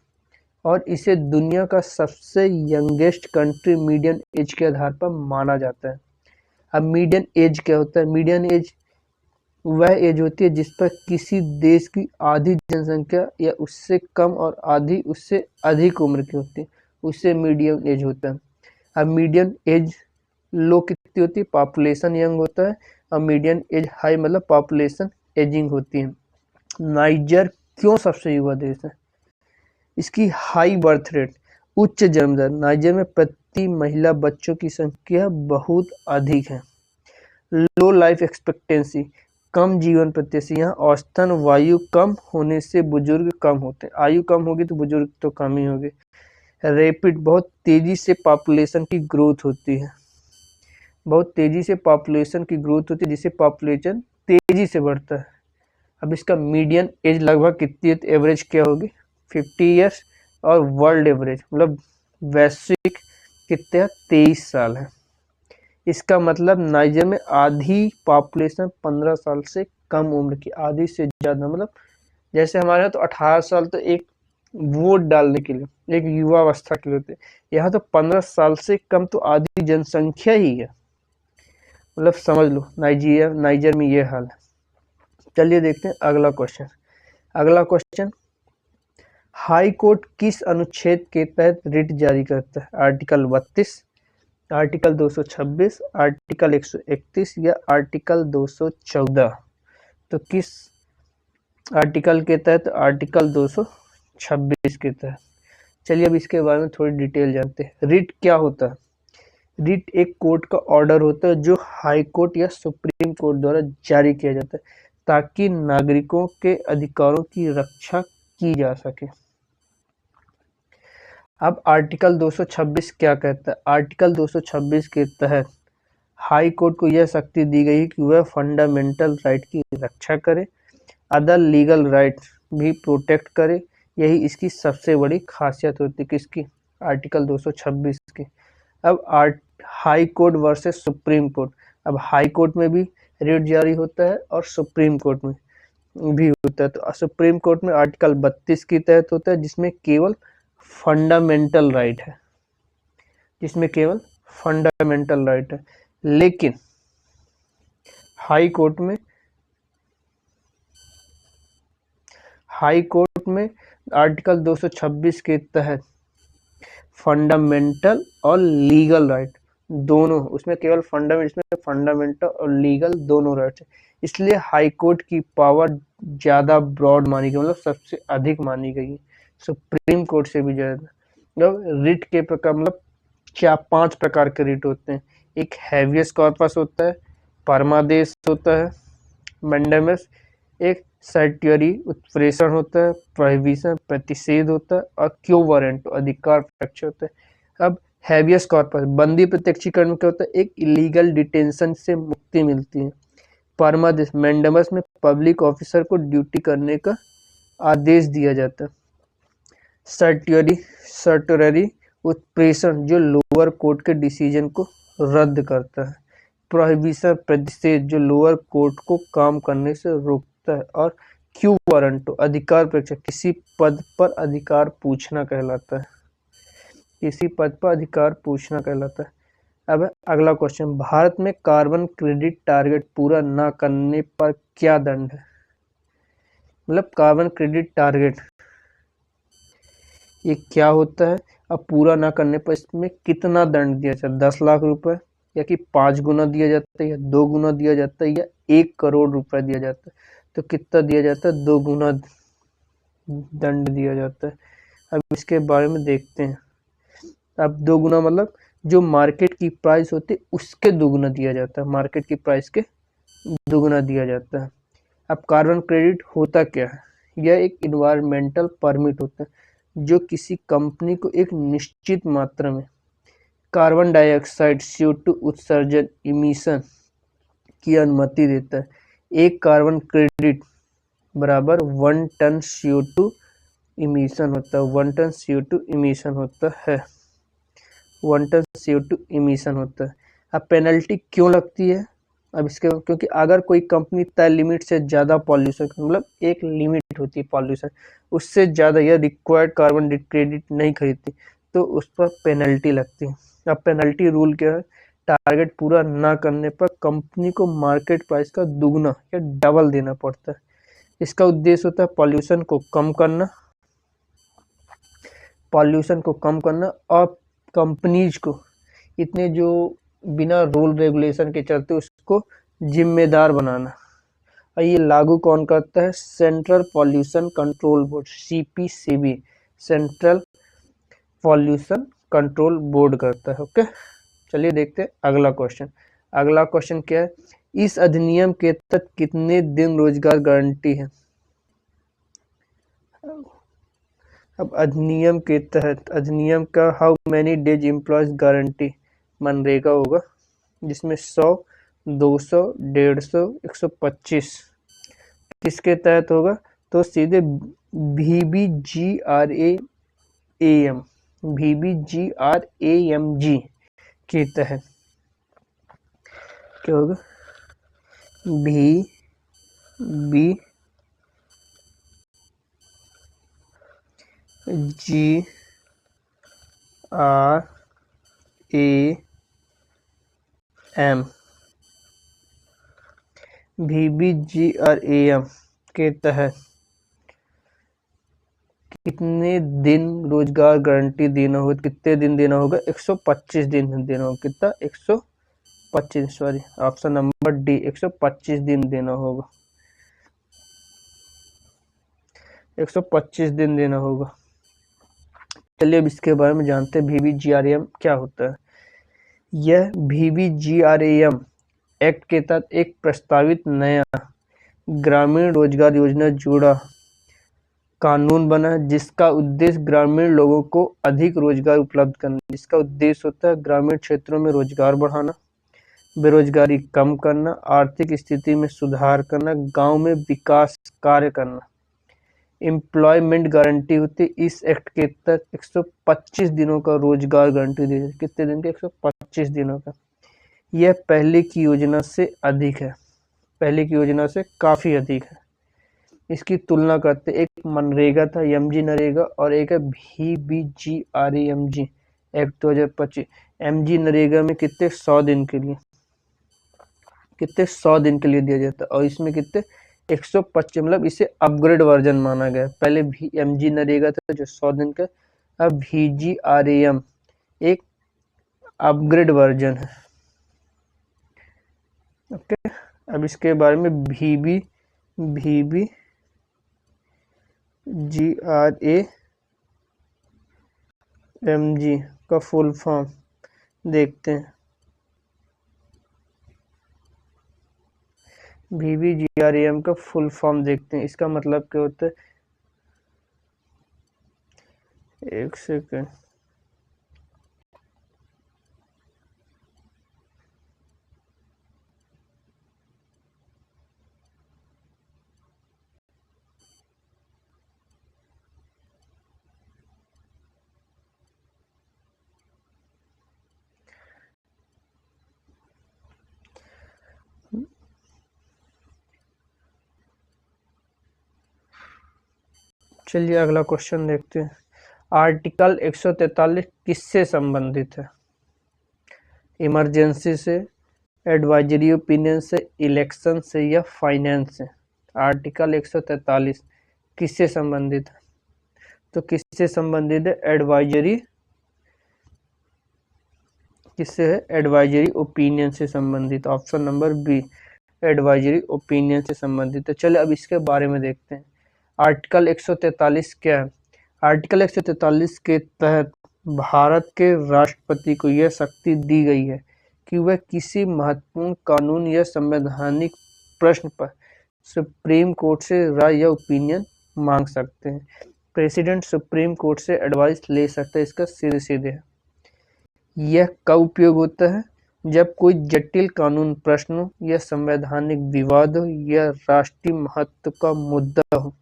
और इसे दुनिया का सबसे यंगेस्ट कंट्री मीडियन एज के आधार पर माना जाता है। अब मीडियन एज क्या होता है? मीडियन एज वह एज होती है जिस पर किसी देश की आधी जनसंख्या या उससे कम और आधी उससे अधिक उम्र की होती है, उससे मीडियम एज होता है। अब मीडियम एज लो कितनी होती है, पॉपुलेशन यंग होता है, और मीडियम एज हाई मतलब पॉपुलेशन एजिंग होती है। नाइजर क्यों सबसे युवा देश है? इसकी हाई बर्थ रेट, उच्च जन्म दर। नाइजर में प्रति महिला बच्चों की संख्या बहुत अधिक है। लो लाइफ एक्सपेक्टेंसी, कम जीवन प्रत्याशा। यहाँ औसतन वायु कम होने से बुजुर्ग कम होते हैं। आयु कम होगी तो बुजुर्ग तो कम ही होंगे। रैपिड, बहुत तेजी से पॉपुलेशन की ग्रोथ होती है, बहुत तेजी से पॉपुलेशन की ग्रोथ होती है जिससे पॉपुलेशन तेजी से बढ़ता है। अब इसका मीडियन एज लगभग कितनी है, एवरेज क्या होगी, 50 ईयर्स, और वर्ल्ड एवरेज मतलब वैश्विक कितने 23 साल है। इसका मतलब नाइजर में आधी पॉपुलेशन 15 साल से कम उम्र की, आधी से ज़्यादा, मतलब जैसे हमारे यहाँ तो 18 साल तो एक वोट डालने के लिए, एक युवा अवस्था के लिए होते, यहाँ तो 15 साल से कम तो आधी जनसंख्या ही है। मतलब समझ लो नाइजर में ये हाल है। चलिए देखते हैं अगला क्वेश्चन। अगला क्वेश्चन, हाई कोर्ट किस अनुच्छेद के तहत रिट जारी करता है? आर्टिकल 32, आर्टिकल 226, आर्टिकल 131 या आर्टिकल 214? तो किस आर्टिकल के तहत? आर्टिकल 226 के तहत। चलिए अब इसके बारे में थोड़ी डिटेल जानते हैं। रिट क्या होता है? रिट एक कोर्ट का ऑर्डर होता है जो हाई कोर्ट या सुप्रीम कोर्ट द्वारा जारी किया जाता है ताकि नागरिकों के अधिकारों की रक्षा की जा सके। अब आर्टिकल 226 क्या कहता है? आर्टिकल 226 के तहत हाई कोर्ट को यह शक्ति दी गई कि वह फंडामेंटल राइट की रक्षा करे, अदर लीगल राइट्स भी प्रोटेक्ट करे। यही इसकी सबसे बड़ी खासियत होती है। किसकी? आर्टिकल 226 की। अब high court versus supreme court. अब हाई कोर्ट में भी रिट जारी होता है और सुप्रीम कोर्ट में भी होता है। तो सुप्रीम कोर्ट में आर्टिकल 32 के तहत होता है जिसमें केवल फंडामेंटल राइट है, जिसमें केवल फंडामेंटल राइट है। लेकिन हाई कोर्ट में आर्टिकल 226 के तहत फंडामेंटल और लीगल राइट दोनों, उसमें केवल फंडामेंटल और लीगल दोनों राइट्स है। इसलिए हाई कोर्ट की पावर ज़्यादा ब्रॉड मानी गई, मतलब सबसे अधिक मानी गई है, सुप्रीम कोर्ट से भी ज़्यादा। मतलब रिट के प्रकार, मतलब 5 प्रकार के रिट होते हैं। एक हैवियस कॉर्पस होता है, परमादेश होता है, मैंडेमस, एक सर्टियरी उत्प्रेषण होता है, प्रोहिबिशन प्रतिषेध होता है, और क्यो वारंट अधिकार पक्ष होता है। अब हैवियस कॉर्पस बंदी प्रत्यक्षीकरण क्या होता है? एक इलीगल डिटेंशन से मुक्ति मिलती है। परमादेश मैंडेमस में पब्लिक ऑफिसर को ड्यूटी करने का आदेश दिया जाता है। सर्टियरी उत्प्रेषण जो लोअर कोर्ट के डिसीजन को रद्द करता है। प्रोहिबिशन प्रतिषेध जो लोअर कोर्ट को काम करने से रोकता है। और क्यू वारंटो अधिकार परीक्षा, किसी पद पर अधिकार पूछना कहलाता है, किसी पद पर अधिकार पूछना कहलाता है। अब अगला क्वेश्चन, भारत में कार्बन क्रेडिट टारगेट पूरा ना करने पर क्या दंड है? मतलब कार्बन क्रेडिट टारगेट ये क्या होता है? अब पूरा ना करने पर इसमें कितना दंड दिया जाता है? 10 लाख रुपए, या कि 5 गुना दिया जाता है, या 2 गुना दिया जाता है, या 1 करोड़ रुपए दिया जाता है? तो कितना दिया जाता है? 2 गुना दंड दिया जाता है। अब इसके बारे में देखते हैं। अब 2 गुना मतलब जो मार्केट की प्राइस होती है उसके 2 गुना दिया जाता है, मार्केट की प्राइस के 2 गुना दिया जाता है। अब कार्बन क्रेडिट होता क्या है? यह एक इन्वायरमेंटल परमिट होता है जो किसी कंपनी को एक निश्चित मात्रा में कार्बन डाइऑक्साइड CO2 उत्सर्जन इमिशन की अनुमति देता है। एक कार्बन क्रेडिट बराबर 1 टन CO2 इमिशन होता है, 1 टन CO2 इमिशन होता है, 1 टन CO2 इमिशन होता है। अब पेनल्टी क्यों लगती है? अब इसके क्योंकि अगर कोई कंपनी तय लिमिट से ज़्यादा पॉल्यूशन, मतलब एक लिमिट होती है पॉल्यूशन, उससे ज़्यादा या रिक्वायर्ड कार्बन क्रेडिट नहीं खरीदती तो उस पर पेनल्टी लगती है। अब पेनल्टी रूल क्या है? टारगेट पूरा ना करने पर कंपनी को मार्केट प्राइस का दुगना या डबल देना पड़ता है। इसका उद्देश्य होता है पॉल्यूशन को कम करना और कंपनीज को इतने जो बिना रूल रेगुलेशन के चलते उसको जिम्मेदार बनाना। और ये लागू कौन करता है? Central pollution control board, CPCB, central pollution control board करता है। ओके, चलिए देखते हैं अगला क्वेश्चन क्या है? इस अधिनियम के तहत कितने दिन रोजगार गारंटी है? अब अधिनियम का how many days employees guarantee MNREGA होगा, जिसमें 100, 200, 150, 125 किसके तहत होगा? तो सीधे VBGRAM के तहत क्या होगा? VBGRAM के तहत कितने दिन रोजगार गारंटी देना होगा? कितने दिन देना होगा? 125 दिन देना होगा। कितना? 125, सॉरी, ऑप्शन नंबर डी, 125 दिन देना होगा। 125 दिन देना होगा। चलिए अब इसके बारे में जानते हैं VBGRAM क्या होता है। यह VBGRAM एक्ट के तहत एक प्रस्तावित नया ग्रामीण रोजगार योजना जुड़ा कानून बना, जिसका उद्देश्य ग्रामीण लोगों को अधिक रोजगार उपलब्ध करना। जिसका उद्देश्य होता है ग्रामीण क्षेत्रों में रोजगार बढ़ाना, बेरोजगारी कम करना, आर्थिक स्थिति में सुधार करना, गांव में विकास कार्य करना। एम्प्लॉयमेंट गारंटी होती है। इस एक्ट के तहत 125 दिनों का रोजगार गारंटी दी जाती है। कितने दिन के? 125 दिनों का। यह पहले की योजना से अधिक है, पहले की योजना से काफी अधिक है। इसकी तुलना करते एक मनरेगा था, MG नरेगा, और एक है VBGRAMG एक्ट 2025। MG नरेगा में कितने? 100 दिन के लिए, कितने? 100 दिन के लिए दिया जाता है, और इसमें कितने? 125, मतलब इसे अपग्रेड वर्जन माना गया। पहले MG नरेगा था जो 100 दिन का, अब VGRAM एक अपग्रेड वर्जन है। ओके, अब इसके बारे में VBGRAMG का फुल फॉर्म देखते हैं। VBGRAM का फुल फॉर्म देखते हैं। इसका मतलब क्या होता है? एक सेकेंड, चलिए अगला क्वेश्चन देखते हैं। आर्टिकल 143 किससे संबंधित है? इमरजेंसी से, एडवाइजरी ओपिनियन से, इलेक्शन से, या फाइनेंस से? आर्टिकल 143 किससे संबंधित है? तो किससे संबंधित है? एडवाइजरी, किससे है? एडवाइजरी ओपिनियन से संबंधित। Option number B, advisory opinion से संबंधित है। चलिए अब इसके बारे में देखते हैं। आर्टिकल 143 क्या है? आर्टिकल 143 के तहत भारत के राष्ट्रपति को यह शक्ति दी गई है कि वह किसी महत्वपूर्ण कानून या संवैधानिक प्रश्न पर सुप्रीम कोर्ट से राय या ओपिनियन मांग सकते हैं। प्रेसिडेंट सुप्रीम कोर्ट से एडवाइस ले सकता है। इसका सीधे है। यह कब उपयोग होता है? जब कोई जटिल कानून प्रश्न हो, या संवैधानिक विवाद हो, या राष्ट्रीय महत्व का मुद्दा हो।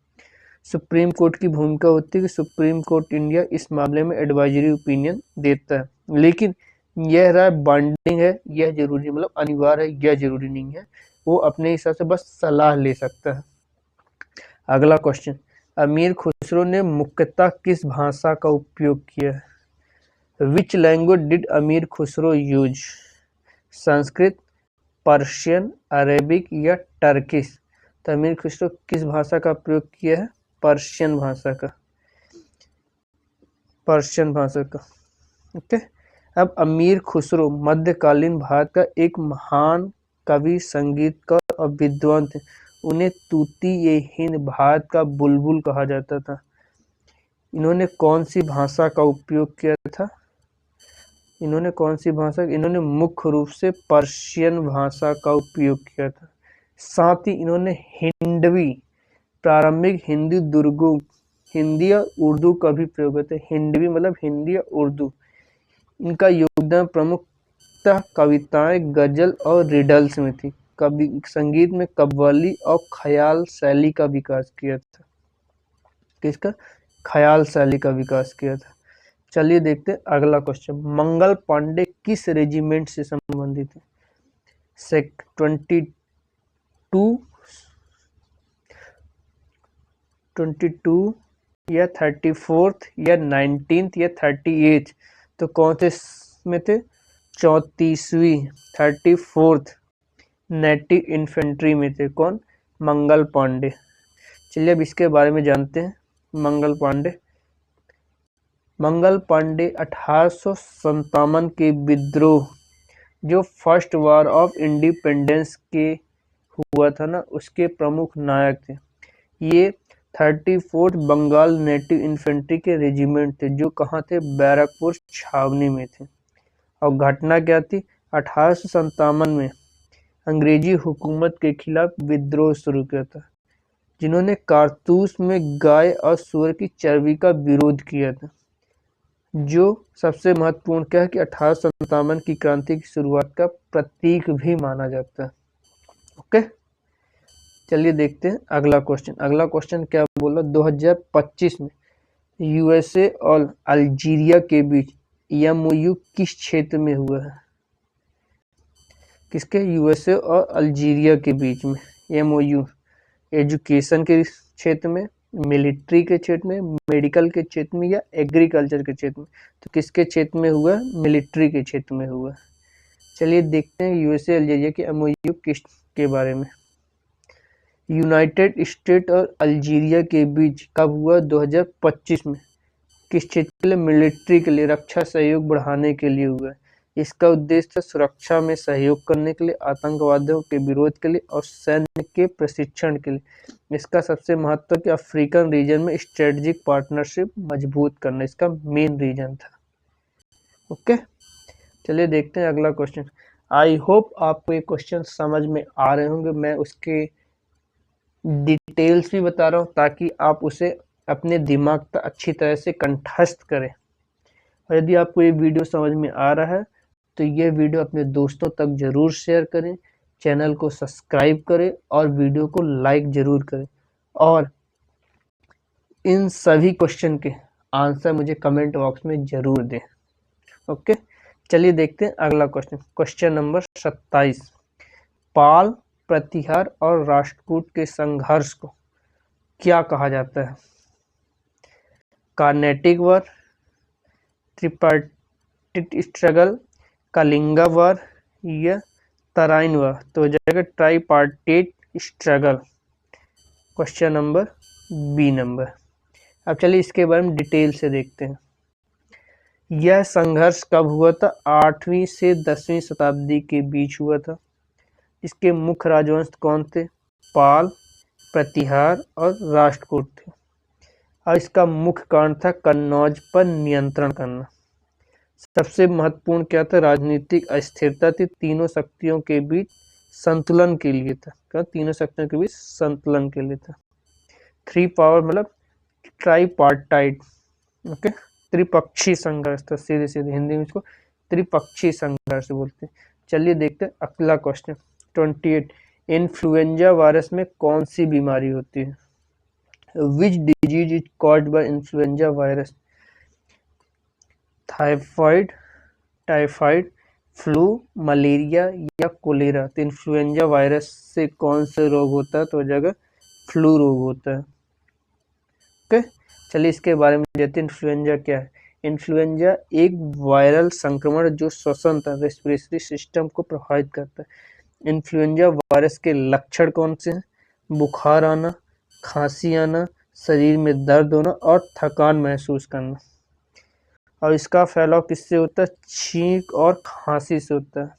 सुप्रीम कोर्ट की भूमिका होती है कि सुप्रीम कोर्ट इंडिया इस मामले में एडवाइजरी ओपिनियन देता है, लेकिन यह राय बाइंडिंग है, यह जरूरी, मतलब अनिवार्य है, यह जरूरी नहीं है। वो अपने हिसाब से बस सलाह ले सकता है। अगला क्वेश्चन, अमीर खुसरो ने मुख्यतः किस भाषा का उपयोग किया है? विच लैंग्वेज डिड अमीर Khusro use? Sanskrit, Persian, Arabic या टर्किश। तो अमीर खुसरो किस भाषा का प्रयोग किया है? पर्शियन भाषा का, पर्शियन भाषा का। ओके। अब अमीर खुसरो मध्यकालीन भारत का एक महान कवि, संगीतकार और विद्वान थे। उन्हें तूती-ए-हिंद, भारत का बुलबुल कहा जाता था। इन्होंने कौन सी भाषा का उपयोग किया था? इन्होंने कौन सी भाषा? इन्होंने मुख्य रूप से पर्शियन भाषा का उपयोग किया था। साथ ही इन्होंने हिंदवी, प्रारंभिक हिंदी दुर्गों, हिंदी या उर्दू का भी प्रयोग होता है। हिंदवी मतलब हिंदी या उर्दू। इनका योगदान प्रमुखतः कविताएं, गजल और रिडल्स में थी। कवि संगीत में कव्वाली और ख्याल शैली का विकास किया था। किसका? ख्याल शैली का विकास किया था। चलिए देखते हैं अगला क्वेश्चन। मंगल पांडे किस रेजिमेंट से संबंधित है? 22 या 34th या 19th या 38th। तो कौन से में थे? 34वीं, 34th नेटिव इन्फेंट्री में थे। कौन? मंगल पांडे। चलिए अब इसके बारे में जानते हैं। मंगल पांडे 1857 के विद्रोह, जो फर्स्ट वार ऑफ इंडिपेंडेंस के हुआ था ना, उसके प्रमुख नायक थे। ये 34th बंगाल नेटिव इन्फेंट्री के रेजिमेंट थे, जो कहाँ थे? बैरकपुर छावनी में थे। और घटना क्या थी? 1857 में अंग्रेजी हुकूमत के खिलाफ विद्रोह शुरू किया था, जिन्होंने कारतूस में गाय और सूअर की चर्बी का विरोध किया था। जो सबसे महत्वपूर्ण क्या है कि 1857 की क्रांति की शुरुआत का प्रतीक भी माना जाता है। ओके, चलिए देखते हैं अगला क्वेश्चन। अगला क्वेश्चन क्या बोला? 2025 में यूएसए और अल्जीरिया के बीच एमओयू किस क्षेत्र में हुआ है? किसके? यूएसए और अल्जीरिया के बीच में एमओयू। एजुकेशन के क्षेत्र में, मिलिट्री के क्षेत्र में, मेडिकल के क्षेत्र में या एग्रीकल्चर के क्षेत्र में? तो किसके क्षेत्र में हुआ? मिलिट्री के क्षेत्र में हुआ। चलिए देखते हैं यूएसए अल्जीरिया के एमओयू किस के बारे में। यूनाइटेड स्टेट और अल्जीरिया के बीच कब हुआ? 2025 में। किस क्षेत्र के लिए? मिलिट्री के लिए, रक्षा सहयोग बढ़ाने के लिए हुआ। इसका उद्देश्य सुरक्षा में सहयोग करने के लिए, आतंकवादियों के विरोध के लिए और सैन्य के प्रशिक्षण के लिए। इसका सबसे महत्व कि अफ्रीकन रीजन में स्ट्रेटेजिक पार्टनरशिप मजबूत करना इसका मेन रीजन था। ओके, चलिए देखते हैं अगला क्वेश्चन। आई होप आपको ये क्वेश्चन समझ में आ रहे होंगे। मैं उसके डिटेल्स भी बता रहा हूँ ताकि आप उसे अपने दिमाग तक अच्छी तरह से कंठस्थ करें। और यदि आपको ये वीडियो समझ में आ रहा है तो ये वीडियो अपने दोस्तों तक जरूर शेयर करें, चैनल को सब्सक्राइब करें और वीडियो को लाइक जरूर करें। और इन सभी क्वेश्चन के आंसर मुझे कमेंट बॉक्स में जरूर दें। ओके, चलिए देखते हैं अगला question. Question number 27। Pala, Pratihara और राष्ट्रकूट के संघर्ष को क्या कहा जाता है? Carnatic war, tripartite struggle, Kalinga war या तराइन वार? तो जगह tripartite struggle, question number B number. अब चलिए इसके बारे में डिटेल से देखते हैं। यह संघर्ष कब हुआ था? 8वीं से 10वीं शताब्दी के बीच हुआ था। इसके मुख्य राजवंश कौन थे? पाल, प्रतिहार और राष्ट्रकूट थे। और इसका मुख्य कारण था कन्नौज पर नियंत्रण करना। सबसे महत्वपूर्ण क्या था? राजनीतिक अस्थिरता थी। तीनों शक्तियों के बीच संतुलन के लिए था। क्या? तीनों शक्तियों के बीच संतुलन के लिए था। 3 पावर मतलब ट्राइपार्टाइट। ओके, त्रिपक्षीय संघर्ष था। सीधे सीधे हिंदी में इसको त्रिपक्षीय संघर्ष बोलते हैं। चलिए देखते हैं अगला क्वेश्चन। 28। इन्फ्लुएंजा वायरस में कौन सी बीमारी होती है? Which disease is caused by influenza virus? Typhoid, flu, malaria या कोलेरा? तो इन्फ्लुएंजा वायरस से कौन सा रोग होता है? तो जगह फ्लू रोग होता है। ओके, चलिए इसके बारे में देखते हैं इन्फ्लुएंजा क्या है। इन्फ्लुएंजा एक वायरल संक्रमण जो श्वसन तंत्र रेस्पिरेटरी सिस्टम को प्रभावित करता है। इन्फ्लुएंजा वायरस के लक्षण कौन से हैं? बुखार आना, खांसी आना, शरीर में दर्द होना और थकान महसूस करना। और इसका फैलाव किससे होता है? छींक और खांसी से होता है।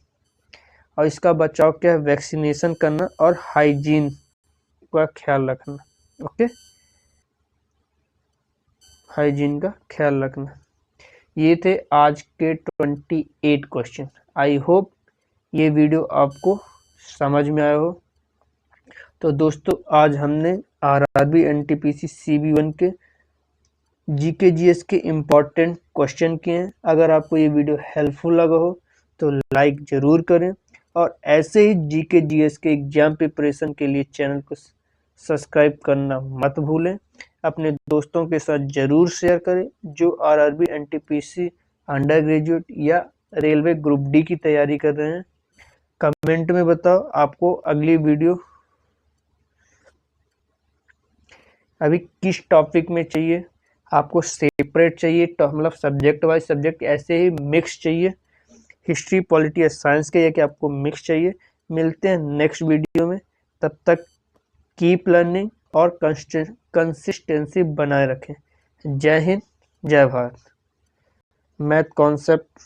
और इसका बचाव क्या है? वैक्सीनेशन करना और हाइजीन का ख्याल रखना। ओके, हाइजीन का ख्याल रखना। ये थे आज के 28 क्वेश्चन। आई होप ये वीडियो आपको समझ में आया हो। तो दोस्तों आज हमने आरआरबी एनटीपीसी CB1 के जीके जीएस के इम्पॉर्टेंट क्वेश्चन किए हैं। अगर आपको ये वीडियो हेल्पफुल लगा हो तो लाइक ज़रूर करें और ऐसे ही जीके जीएस के एग्जाम प्रिपरेशन के लिए चैनल को सब्सक्राइब करना मत भूलें। अपने दोस्तों के साथ ज़रूर शेयर करें जो आरआरबी एनटीपीसी अंडर ग्रेजुएट या रेलवे ग्रुप डी की तैयारी कर रहे हैं। कमेंट में बताओ आपको अगली वीडियो अभी किस टॉपिक में चाहिए। आपको सेपरेट चाहिए तो मतलब सब्जेक्ट वाइज सब्जेक्ट ऐसे ही मिक्स चाहिए, हिस्ट्री पॉलिटी या साइंस के, या कि आपको मिक्स चाहिए। मिलते हैं नेक्स्ट वीडियो में। तब तक कीप लर्निंग और कंसिस्टेंसी बनाए रखें। जय हिंद, जय भारत। Math concept